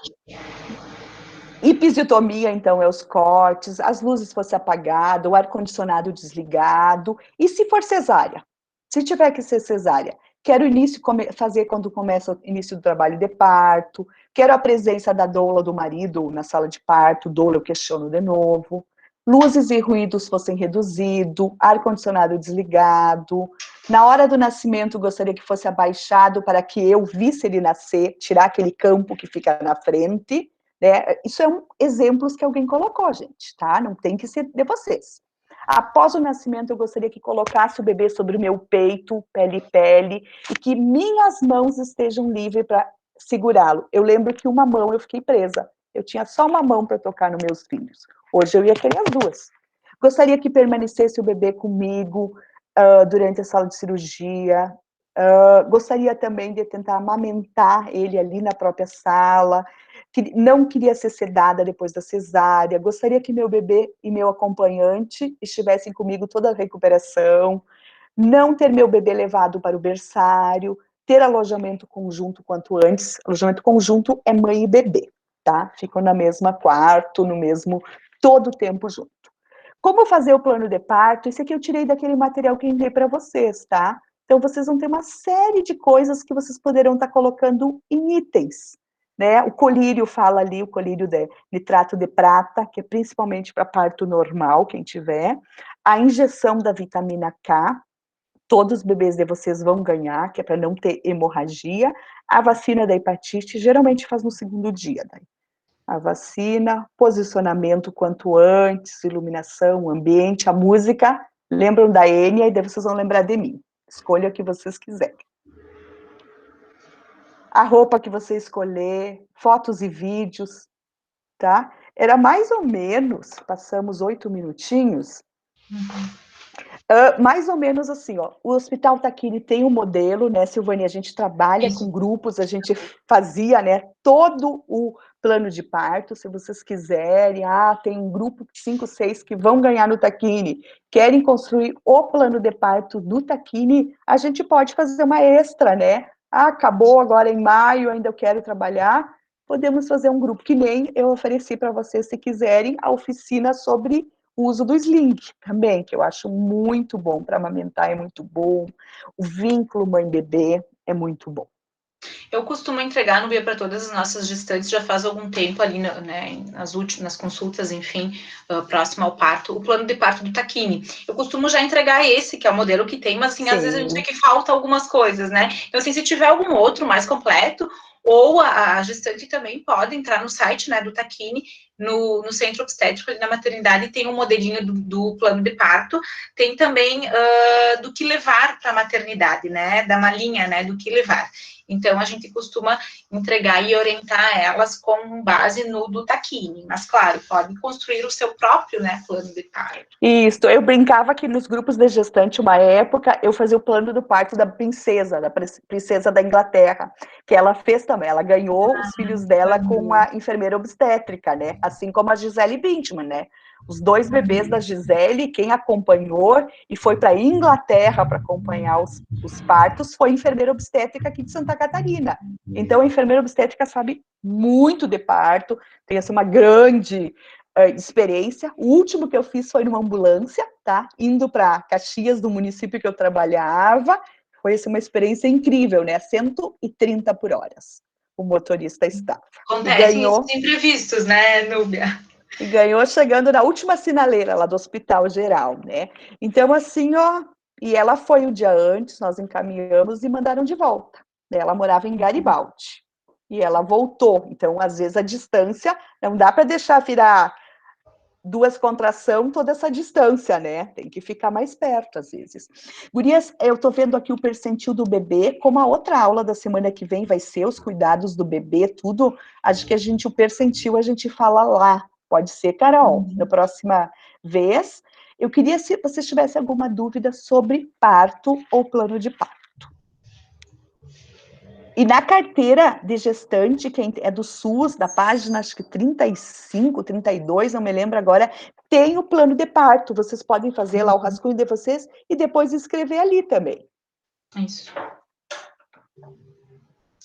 Episiotomia, então, é os cortes, as luzes fossem apagadas, o ar-condicionado desligado, e se for cesárea? Se tiver que ser cesárea, quero fazer quando começa o início do trabalho de parto, quero a presença da doula do marido na sala de parto, doula eu questiono de novo, luzes e ruídos fossem reduzidos, ar-condicionado desligado, na hora do nascimento gostaria que fosse abaixado para que eu visse ele nascer, tirar aquele campo que fica na frente, né? Isso é exemplos que alguém colocou, gente, tá? Não tem que ser de vocês. Após o nascimento, eu gostaria que colocasse o bebê sobre o meu peito, pele, e que minhas mãos estejam livres para segurá-lo. Eu lembro que uma mão eu fiquei presa. Eu tinha só uma mão para tocar nos meus filhos. Hoje eu ia querer as duas. Gostaria que permanecesse o bebê comigo durante a sala de cirurgia. Gostaria também de tentar amamentar ele ali na própria sala. Não queria ser sedada depois da cesárea, gostaria que meu bebê e meu acompanhante estivessem comigo toda a recuperação, não ter meu bebê levado para o berçário, ter alojamento conjunto quanto antes. Alojamento conjunto é mãe e bebê, tá? Ficam no mesmo quarto, todo o tempo junto. Como fazer o plano de parto? Isso aqui eu tirei daquele material que enviei para vocês, tá? Então, vocês vão ter uma série de coisas que vocês poderão estar colocando em itens, né? O colírio fala ali, o colírio de nitrato de prata, que é principalmente para parto normal, quem tiver. A injeção da vitamina K, todos os bebês de vocês vão ganhar, que é para não ter hemorragia. A vacina da hepatite, geralmente faz no segundo dia, daí. A vacina, posicionamento quanto antes, iluminação, ambiente, a música. Lembram da Enya e daí vocês vão lembrar de mim. Escolha o que vocês quiserem. A roupa que você escolher, fotos e vídeos, tá? Era mais ou menos, passamos 8 minutinhos. Mais ou menos assim, ó, o Hospital Taquini tem um modelo, né, Silvânia, a gente trabalha Isso. com grupos, a gente fazia, né, todo o plano de parto, se vocês quiserem, tem um grupo de 5, 6 que vão ganhar no Taquini, querem construir o plano de parto do Taquini, a gente pode fazer uma extra, né, acabou agora em maio, ainda eu quero trabalhar, podemos fazer um grupo, que nem eu ofereci para vocês, se quiserem, a oficina sobre o uso do sling também, que eu acho muito bom para amamentar, é muito bom. O vínculo mãe-bebê é muito bom. Eu costumo entregar no Bia para todas as nossas gestantes já faz algum tempo ali, né, nas últimas consultas, enfim, próximo ao parto, o plano de parto do Taquini. Eu costumo já entregar esse, que é o modelo que tem, mas assim, às vezes a gente vê que falta algumas coisas, né? Então, assim, se tiver algum outro mais completo, ou a gestante também pode entrar no site, né, do Taquini, no centro obstétrico, ali na maternidade, tem um modelinho do plano de parto, tem também do que levar para a maternidade, né, da malinha, né, do que levar. Então, a gente costuma entregar e orientar elas com base no do Taquini, mas, claro, pode construir o seu próprio, né, plano de parto. Isso, eu brincava que nos grupos de gestante, uma época, eu fazia o plano do parto da princesa da Inglaterra, que ela fez também, ela ganhou os filhos dela com a enfermeira obstétrica, né, assim como a Gisele Bündchen, né, os 2 bebês da Gisele, quem acompanhou e foi para a Inglaterra para acompanhar os partos foi a enfermeira obstétrica aqui de Santa Catarina. Então, a enfermeira obstétrica sabe muito de parto, tem assim, uma grande experiência. O último que eu fiz foi numa ambulância, tá? Indo para Caxias, do município que eu trabalhava. Foi assim, uma experiência incrível, né? 130 por hora. O motorista estava. Acontecem esses imprevistos, né, Núbia? E ganhou chegando na última sinaleira lá do Hospital Geral, né? Então, assim, ó, e ela foi um dia antes, nós encaminhamos e mandaram de volta. Ela morava em Garibaldi. E ela voltou. Então, às vezes, a distância não dá para deixar virar 2 contração toda essa distância, né? Tem que ficar mais perto, às vezes. Gurias, eu tô vendo aqui o percentil do bebê, como a outra aula da semana que vem vai ser os cuidados do bebê, tudo, acho que o percentil a gente fala lá. Pode ser, Carol, na próxima vez. Eu queria, se vocês tivessem alguma dúvida sobre parto ou plano de parto. E na carteira de gestante, quem é do SUS, da página, acho que 35, 32, não me lembro agora, tem o plano de parto. Vocês podem fazer lá o rascunho de vocês e depois escrever ali também. Isso.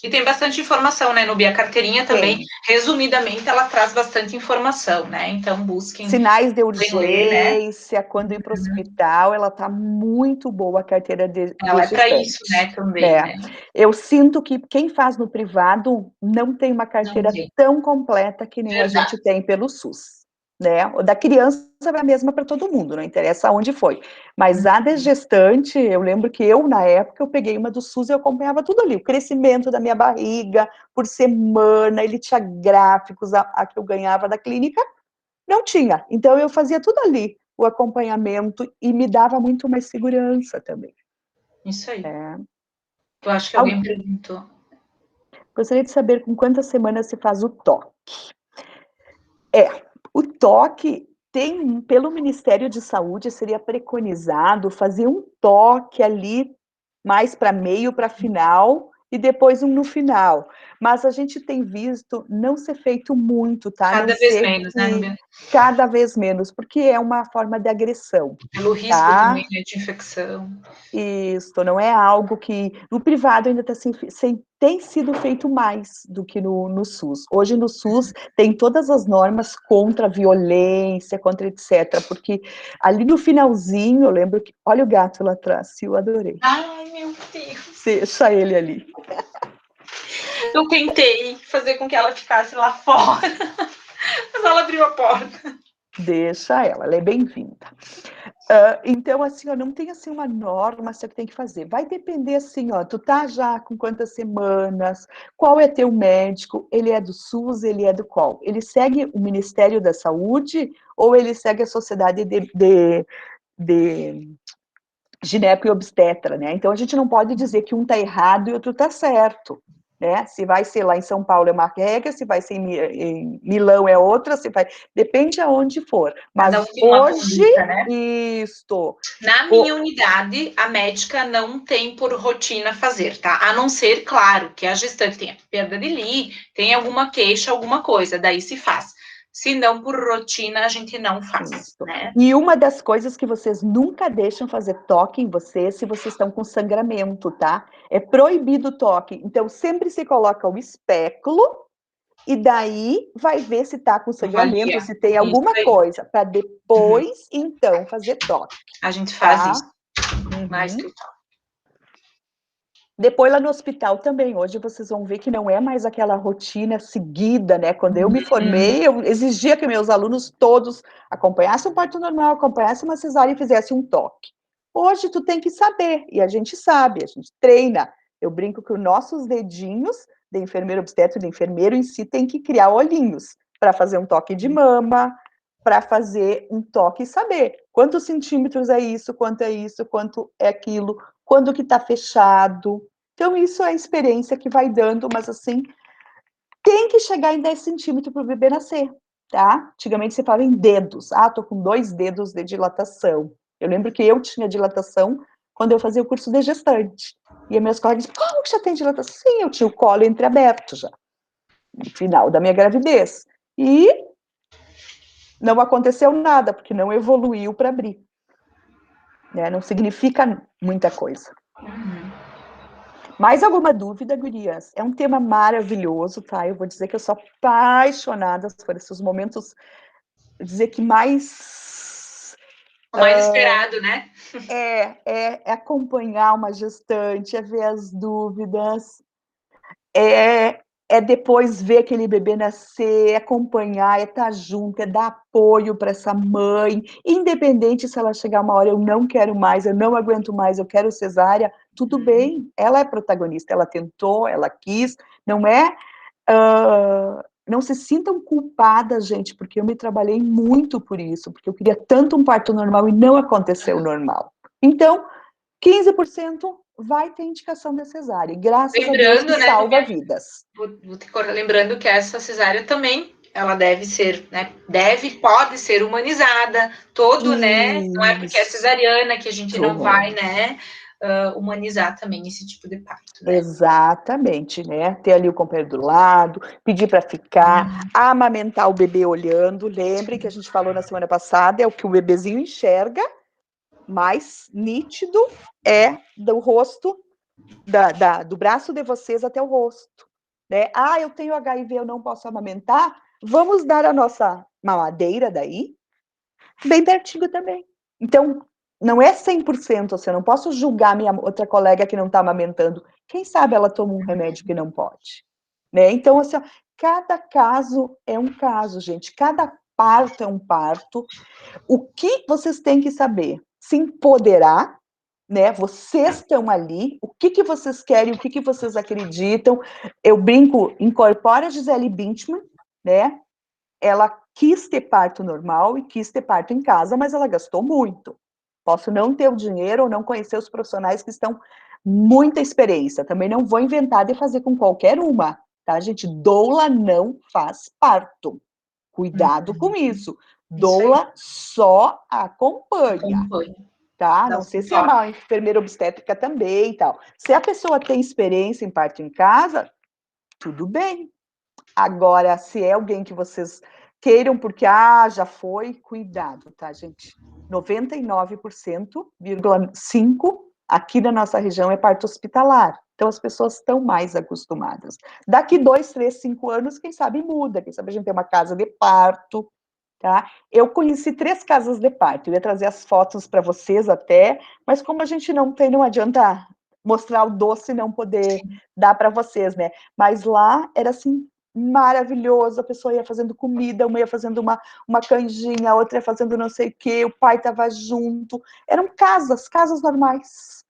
E tem bastante informação, né, Nubia? A carteirinha também, resumidamente, ela traz bastante informação, né? Então, busquem... Sinais de urgência, ler, né? quando ir para o hospital, ela está muito boa, a carteira de ela gestante. É para isso, né, também, né? Eu sinto que quem faz no privado não tem uma carteira tão completa que nem a gente tem pelo SUS. Né? O da criança é a mesma para todo mundo, não interessa onde foi. Mas a de gestante, eu lembro que eu, na época, eu peguei uma do SUS e eu acompanhava tudo ali, o crescimento da minha barriga, por semana, ele tinha gráficos, a que eu ganhava da clínica, não tinha. Então, eu fazia tudo ali, o acompanhamento, e me dava muito mais segurança também. Isso aí. Eu acho que alguém perguntou. Gostaria de saber com quantas semanas se faz o toque. O toque tem, pelo Ministério de Saúde, seria preconizado fazer um toque ali, mais para meio, para final, e depois um no final. Mas a gente tem visto não ser feito muito, tá? Cada vez menos, né, Nubia? Cada vez menos, porque é uma forma de agressão. Pelo risco também, né, de infecção. Isso, não é algo que... No privado ainda tem sido feito mais do que no SUS. Hoje no SUS tem todas as normas contra a violência, contra etc. Porque ali no finalzinho, eu lembro que... Olha o gato lá atrás, eu adorei. Ai, meu Deus. Deixa ele ali. Eu tentei fazer com que ela ficasse lá fora, mas ela abriu a porta. Deixa ela é bem-vinda. Então, assim, ó, não tem assim uma norma assim, que tem que fazer. Vai depender assim, ó, tu tá já com quantas semanas, qual é teu médico, ele é do SUS, ele é do qual? Ele segue o Ministério da Saúde ou ele segue a Sociedade de Gineco e Obstetra, né? Então, a gente não pode dizer que um tá errado e outro tá certo. né? Se vai ser lá em São Paulo é uma regra, se vai ser em Milão é outra, se vai... Depende aonde for. Mas Cada um tem uma hoje, conduta, né? isto... Na minha unidade, a médica não tem por rotina fazer, tá? A não ser, claro, que a gestante tenha perda de tem alguma queixa, alguma coisa, daí se faz. Se não, por rotina, a gente não faz, Isso. né? E uma das coisas que vocês nunca deixam fazer toque em vocês se vocês estão com sangramento, tá? É proibido o toque. Então, sempre se coloca o espéculo e daí vai ver se tá com sangramento, Avalia. se tem Isso alguma aí. coisa, para depois, então, fazer toque, A gente faz tá? isso. Mais que Depois lá no hospital também, hoje vocês vão ver que não é mais aquela rotina seguida, né? Quando eu me formei, eu exigia que meus alunos todos acompanhassem o parto normal, acompanhassem uma cesárea e fizessem um toque. Hoje tu tem que saber, e a gente sabe, a gente treina. Eu brinco que os nossos dedinhos de enfermeiro obstetra e de enfermeiro em si tem que criar olhinhos para fazer um toque de mama, para fazer um toque e saber quantos centímetros é isso, quanto é aquilo, quando que está fechado. Então, isso é a experiência que vai dando, mas assim, tem que chegar em 10 centímetros para o bebê nascer, tá? Antigamente você falava em dedos. Ah, tô com 2 dedos de dilatação. Eu lembro que eu tinha dilatação quando eu fazia o curso de gestante. E as minhas colegas diziam, como que já tem dilatação? Sim, eu tinha o colo entreaberto já, no final da minha gravidez. E não aconteceu nada, porque não evoluiu para abrir. Né? Não significa muita coisa. Mais alguma dúvida, gurias? É um tema maravilhoso, tá? Eu vou dizer que eu sou apaixonada por esses momentos, dizer que mais... O mais esperado, né? É acompanhar uma gestante, é ver as dúvidas, é depois ver aquele bebê nascer, é acompanhar, é estar junto, é dar apoio para essa mãe, independente se ela chegar uma hora, eu não quero mais, eu não aguento mais, eu quero cesárea, tudo bem, ela é protagonista, ela tentou, ela quis, não é... não se sintam culpadas, gente, porque eu me trabalhei muito por isso, porque eu queria tanto um parto normal e não aconteceu normal. Então, 15% vai ter indicação da cesárea, e graças a Deus que Lembrando, né, salva vidas. lembrando que essa cesárea também, ela deve ser, né, pode ser humanizada, todo, né, não é porque é cesariana que a gente não vai, né, humanizar também esse tipo de parto, né? Exatamente, né? Ter ali o companheiro do lado, pedir para ficar, amamentar o bebê olhando. Lembrem que a gente falou na semana passada, é o que o bebezinho enxerga, mais nítido é do rosto, do braço de vocês até o rosto. Né? Ah, eu tenho HIV, eu não posso amamentar. Vamos dar a nossa mamadeira daí, bem pertinho também. Então, não é 100%, assim, eu não posso julgar minha outra colega que não está amamentando. Quem sabe ela toma um remédio que não pode. Né? Então, assim, ó, cada caso é um caso, gente. Cada parto é um parto. O que vocês têm que saber? Se empoderar, né? Vocês estão ali, o que vocês querem, o que vocês acreditam. Eu brinco, incorpora a Gisele Bündchen, né? Ela quis ter parto normal e quis ter parto em casa, mas ela gastou muito. Posso não ter o dinheiro ou não conhecer os profissionais que estão muita experiência. Também não vou inventar de fazer com qualquer uma, tá, gente? Doula não faz parto. Cuidado com isso. Doula só acompanha. Tá? Não sei se é uma enfermeira obstétrica também e tal. Se a pessoa tem experiência em parto em casa, tudo bem. Agora, se é alguém que vocês queiram, porque, já foi, cuidado, tá, gente? 99,5% aqui na nossa região é parto hospitalar. Então, as pessoas estão mais acostumadas. Daqui 2, 3, 5 anos, quem sabe muda. Quem sabe a gente tem uma casa de parto, tá? Eu conheci 3 casas de parto. Eu ia trazer as fotos para vocês até, mas como a gente não tem, não adianta mostrar o doce e não poder dar para vocês, né? Mas lá era assim, maravilhoso, a pessoa ia fazendo comida, uma ia fazendo uma canjinha, a outra ia fazendo não sei o quê, o pai estava junto, eram casas normais,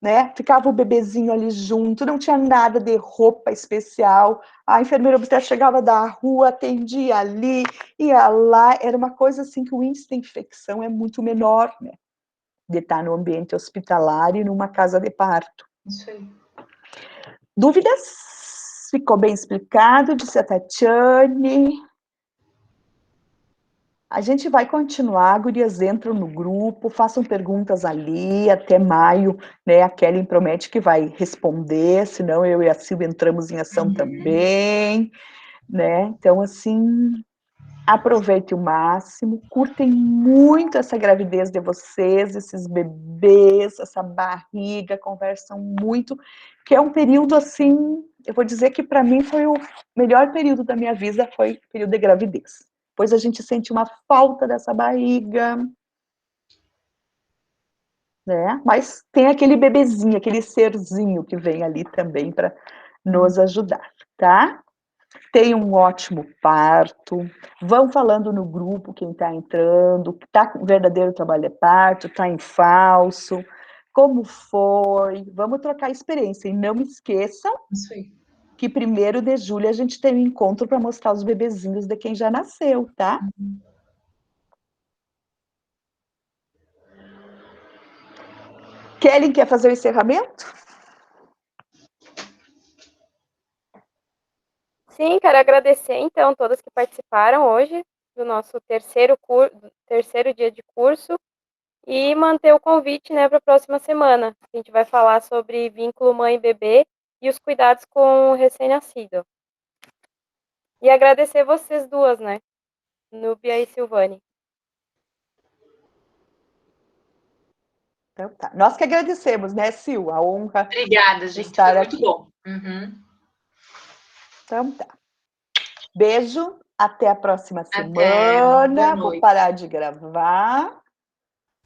né? Ficava o bebezinho ali junto, não tinha nada de roupa especial, a enfermeira obstétrica chegava da rua, atendia ali, ia lá, era uma coisa assim que o índice de infecção é muito menor, né? De estar no ambiente hospitalar e numa casa de parto. Isso aí. Dúvidas? ficou bem explicado, disse a Tatiane. A gente vai continuar, gurias, entram no grupo, façam perguntas ali, até maio, né, a Kelly promete que vai responder, senão eu e a Silvia entramos em ação também, né, então, assim, aproveitem o máximo, curtem muito essa gravidez de vocês, esses bebês, essa barriga, conversam muito, que é um período, assim, eu vou dizer que para mim foi o melhor período da minha vida, foi o período de gravidez. Depois a gente sente uma falta dessa barriga, né? Mas tem aquele bebezinho, aquele serzinho que vem ali também para nos ajudar, tá? Tenham um ótimo parto. Vão falando no grupo quem está entrando, está com verdadeiro trabalho de parto, está em falso, como foi. Vamos trocar experiência. E não me esqueçam Isso aí. que 1º de julho a gente tem um encontro para mostrar os bebezinhos de quem já nasceu, tá? Kelly, quer fazer o encerramento? Sim, quero agradecer, então, todas que participaram hoje do nosso terceiro dia de curso e manter o convite, né, para a próxima semana. A gente vai falar sobre vínculo mãe e bebê e os cuidados com o recém-nascido. E agradecer vocês duas, né, Núbia e Silvane. Então tá. Nós que agradecemos, né, Sil, a honra Obrigada, de gente. estar Foi aqui. muito bom. Uhum. Então tá. Beijo, até a próxima Até. Boa semana. Vou noite. parar de gravar.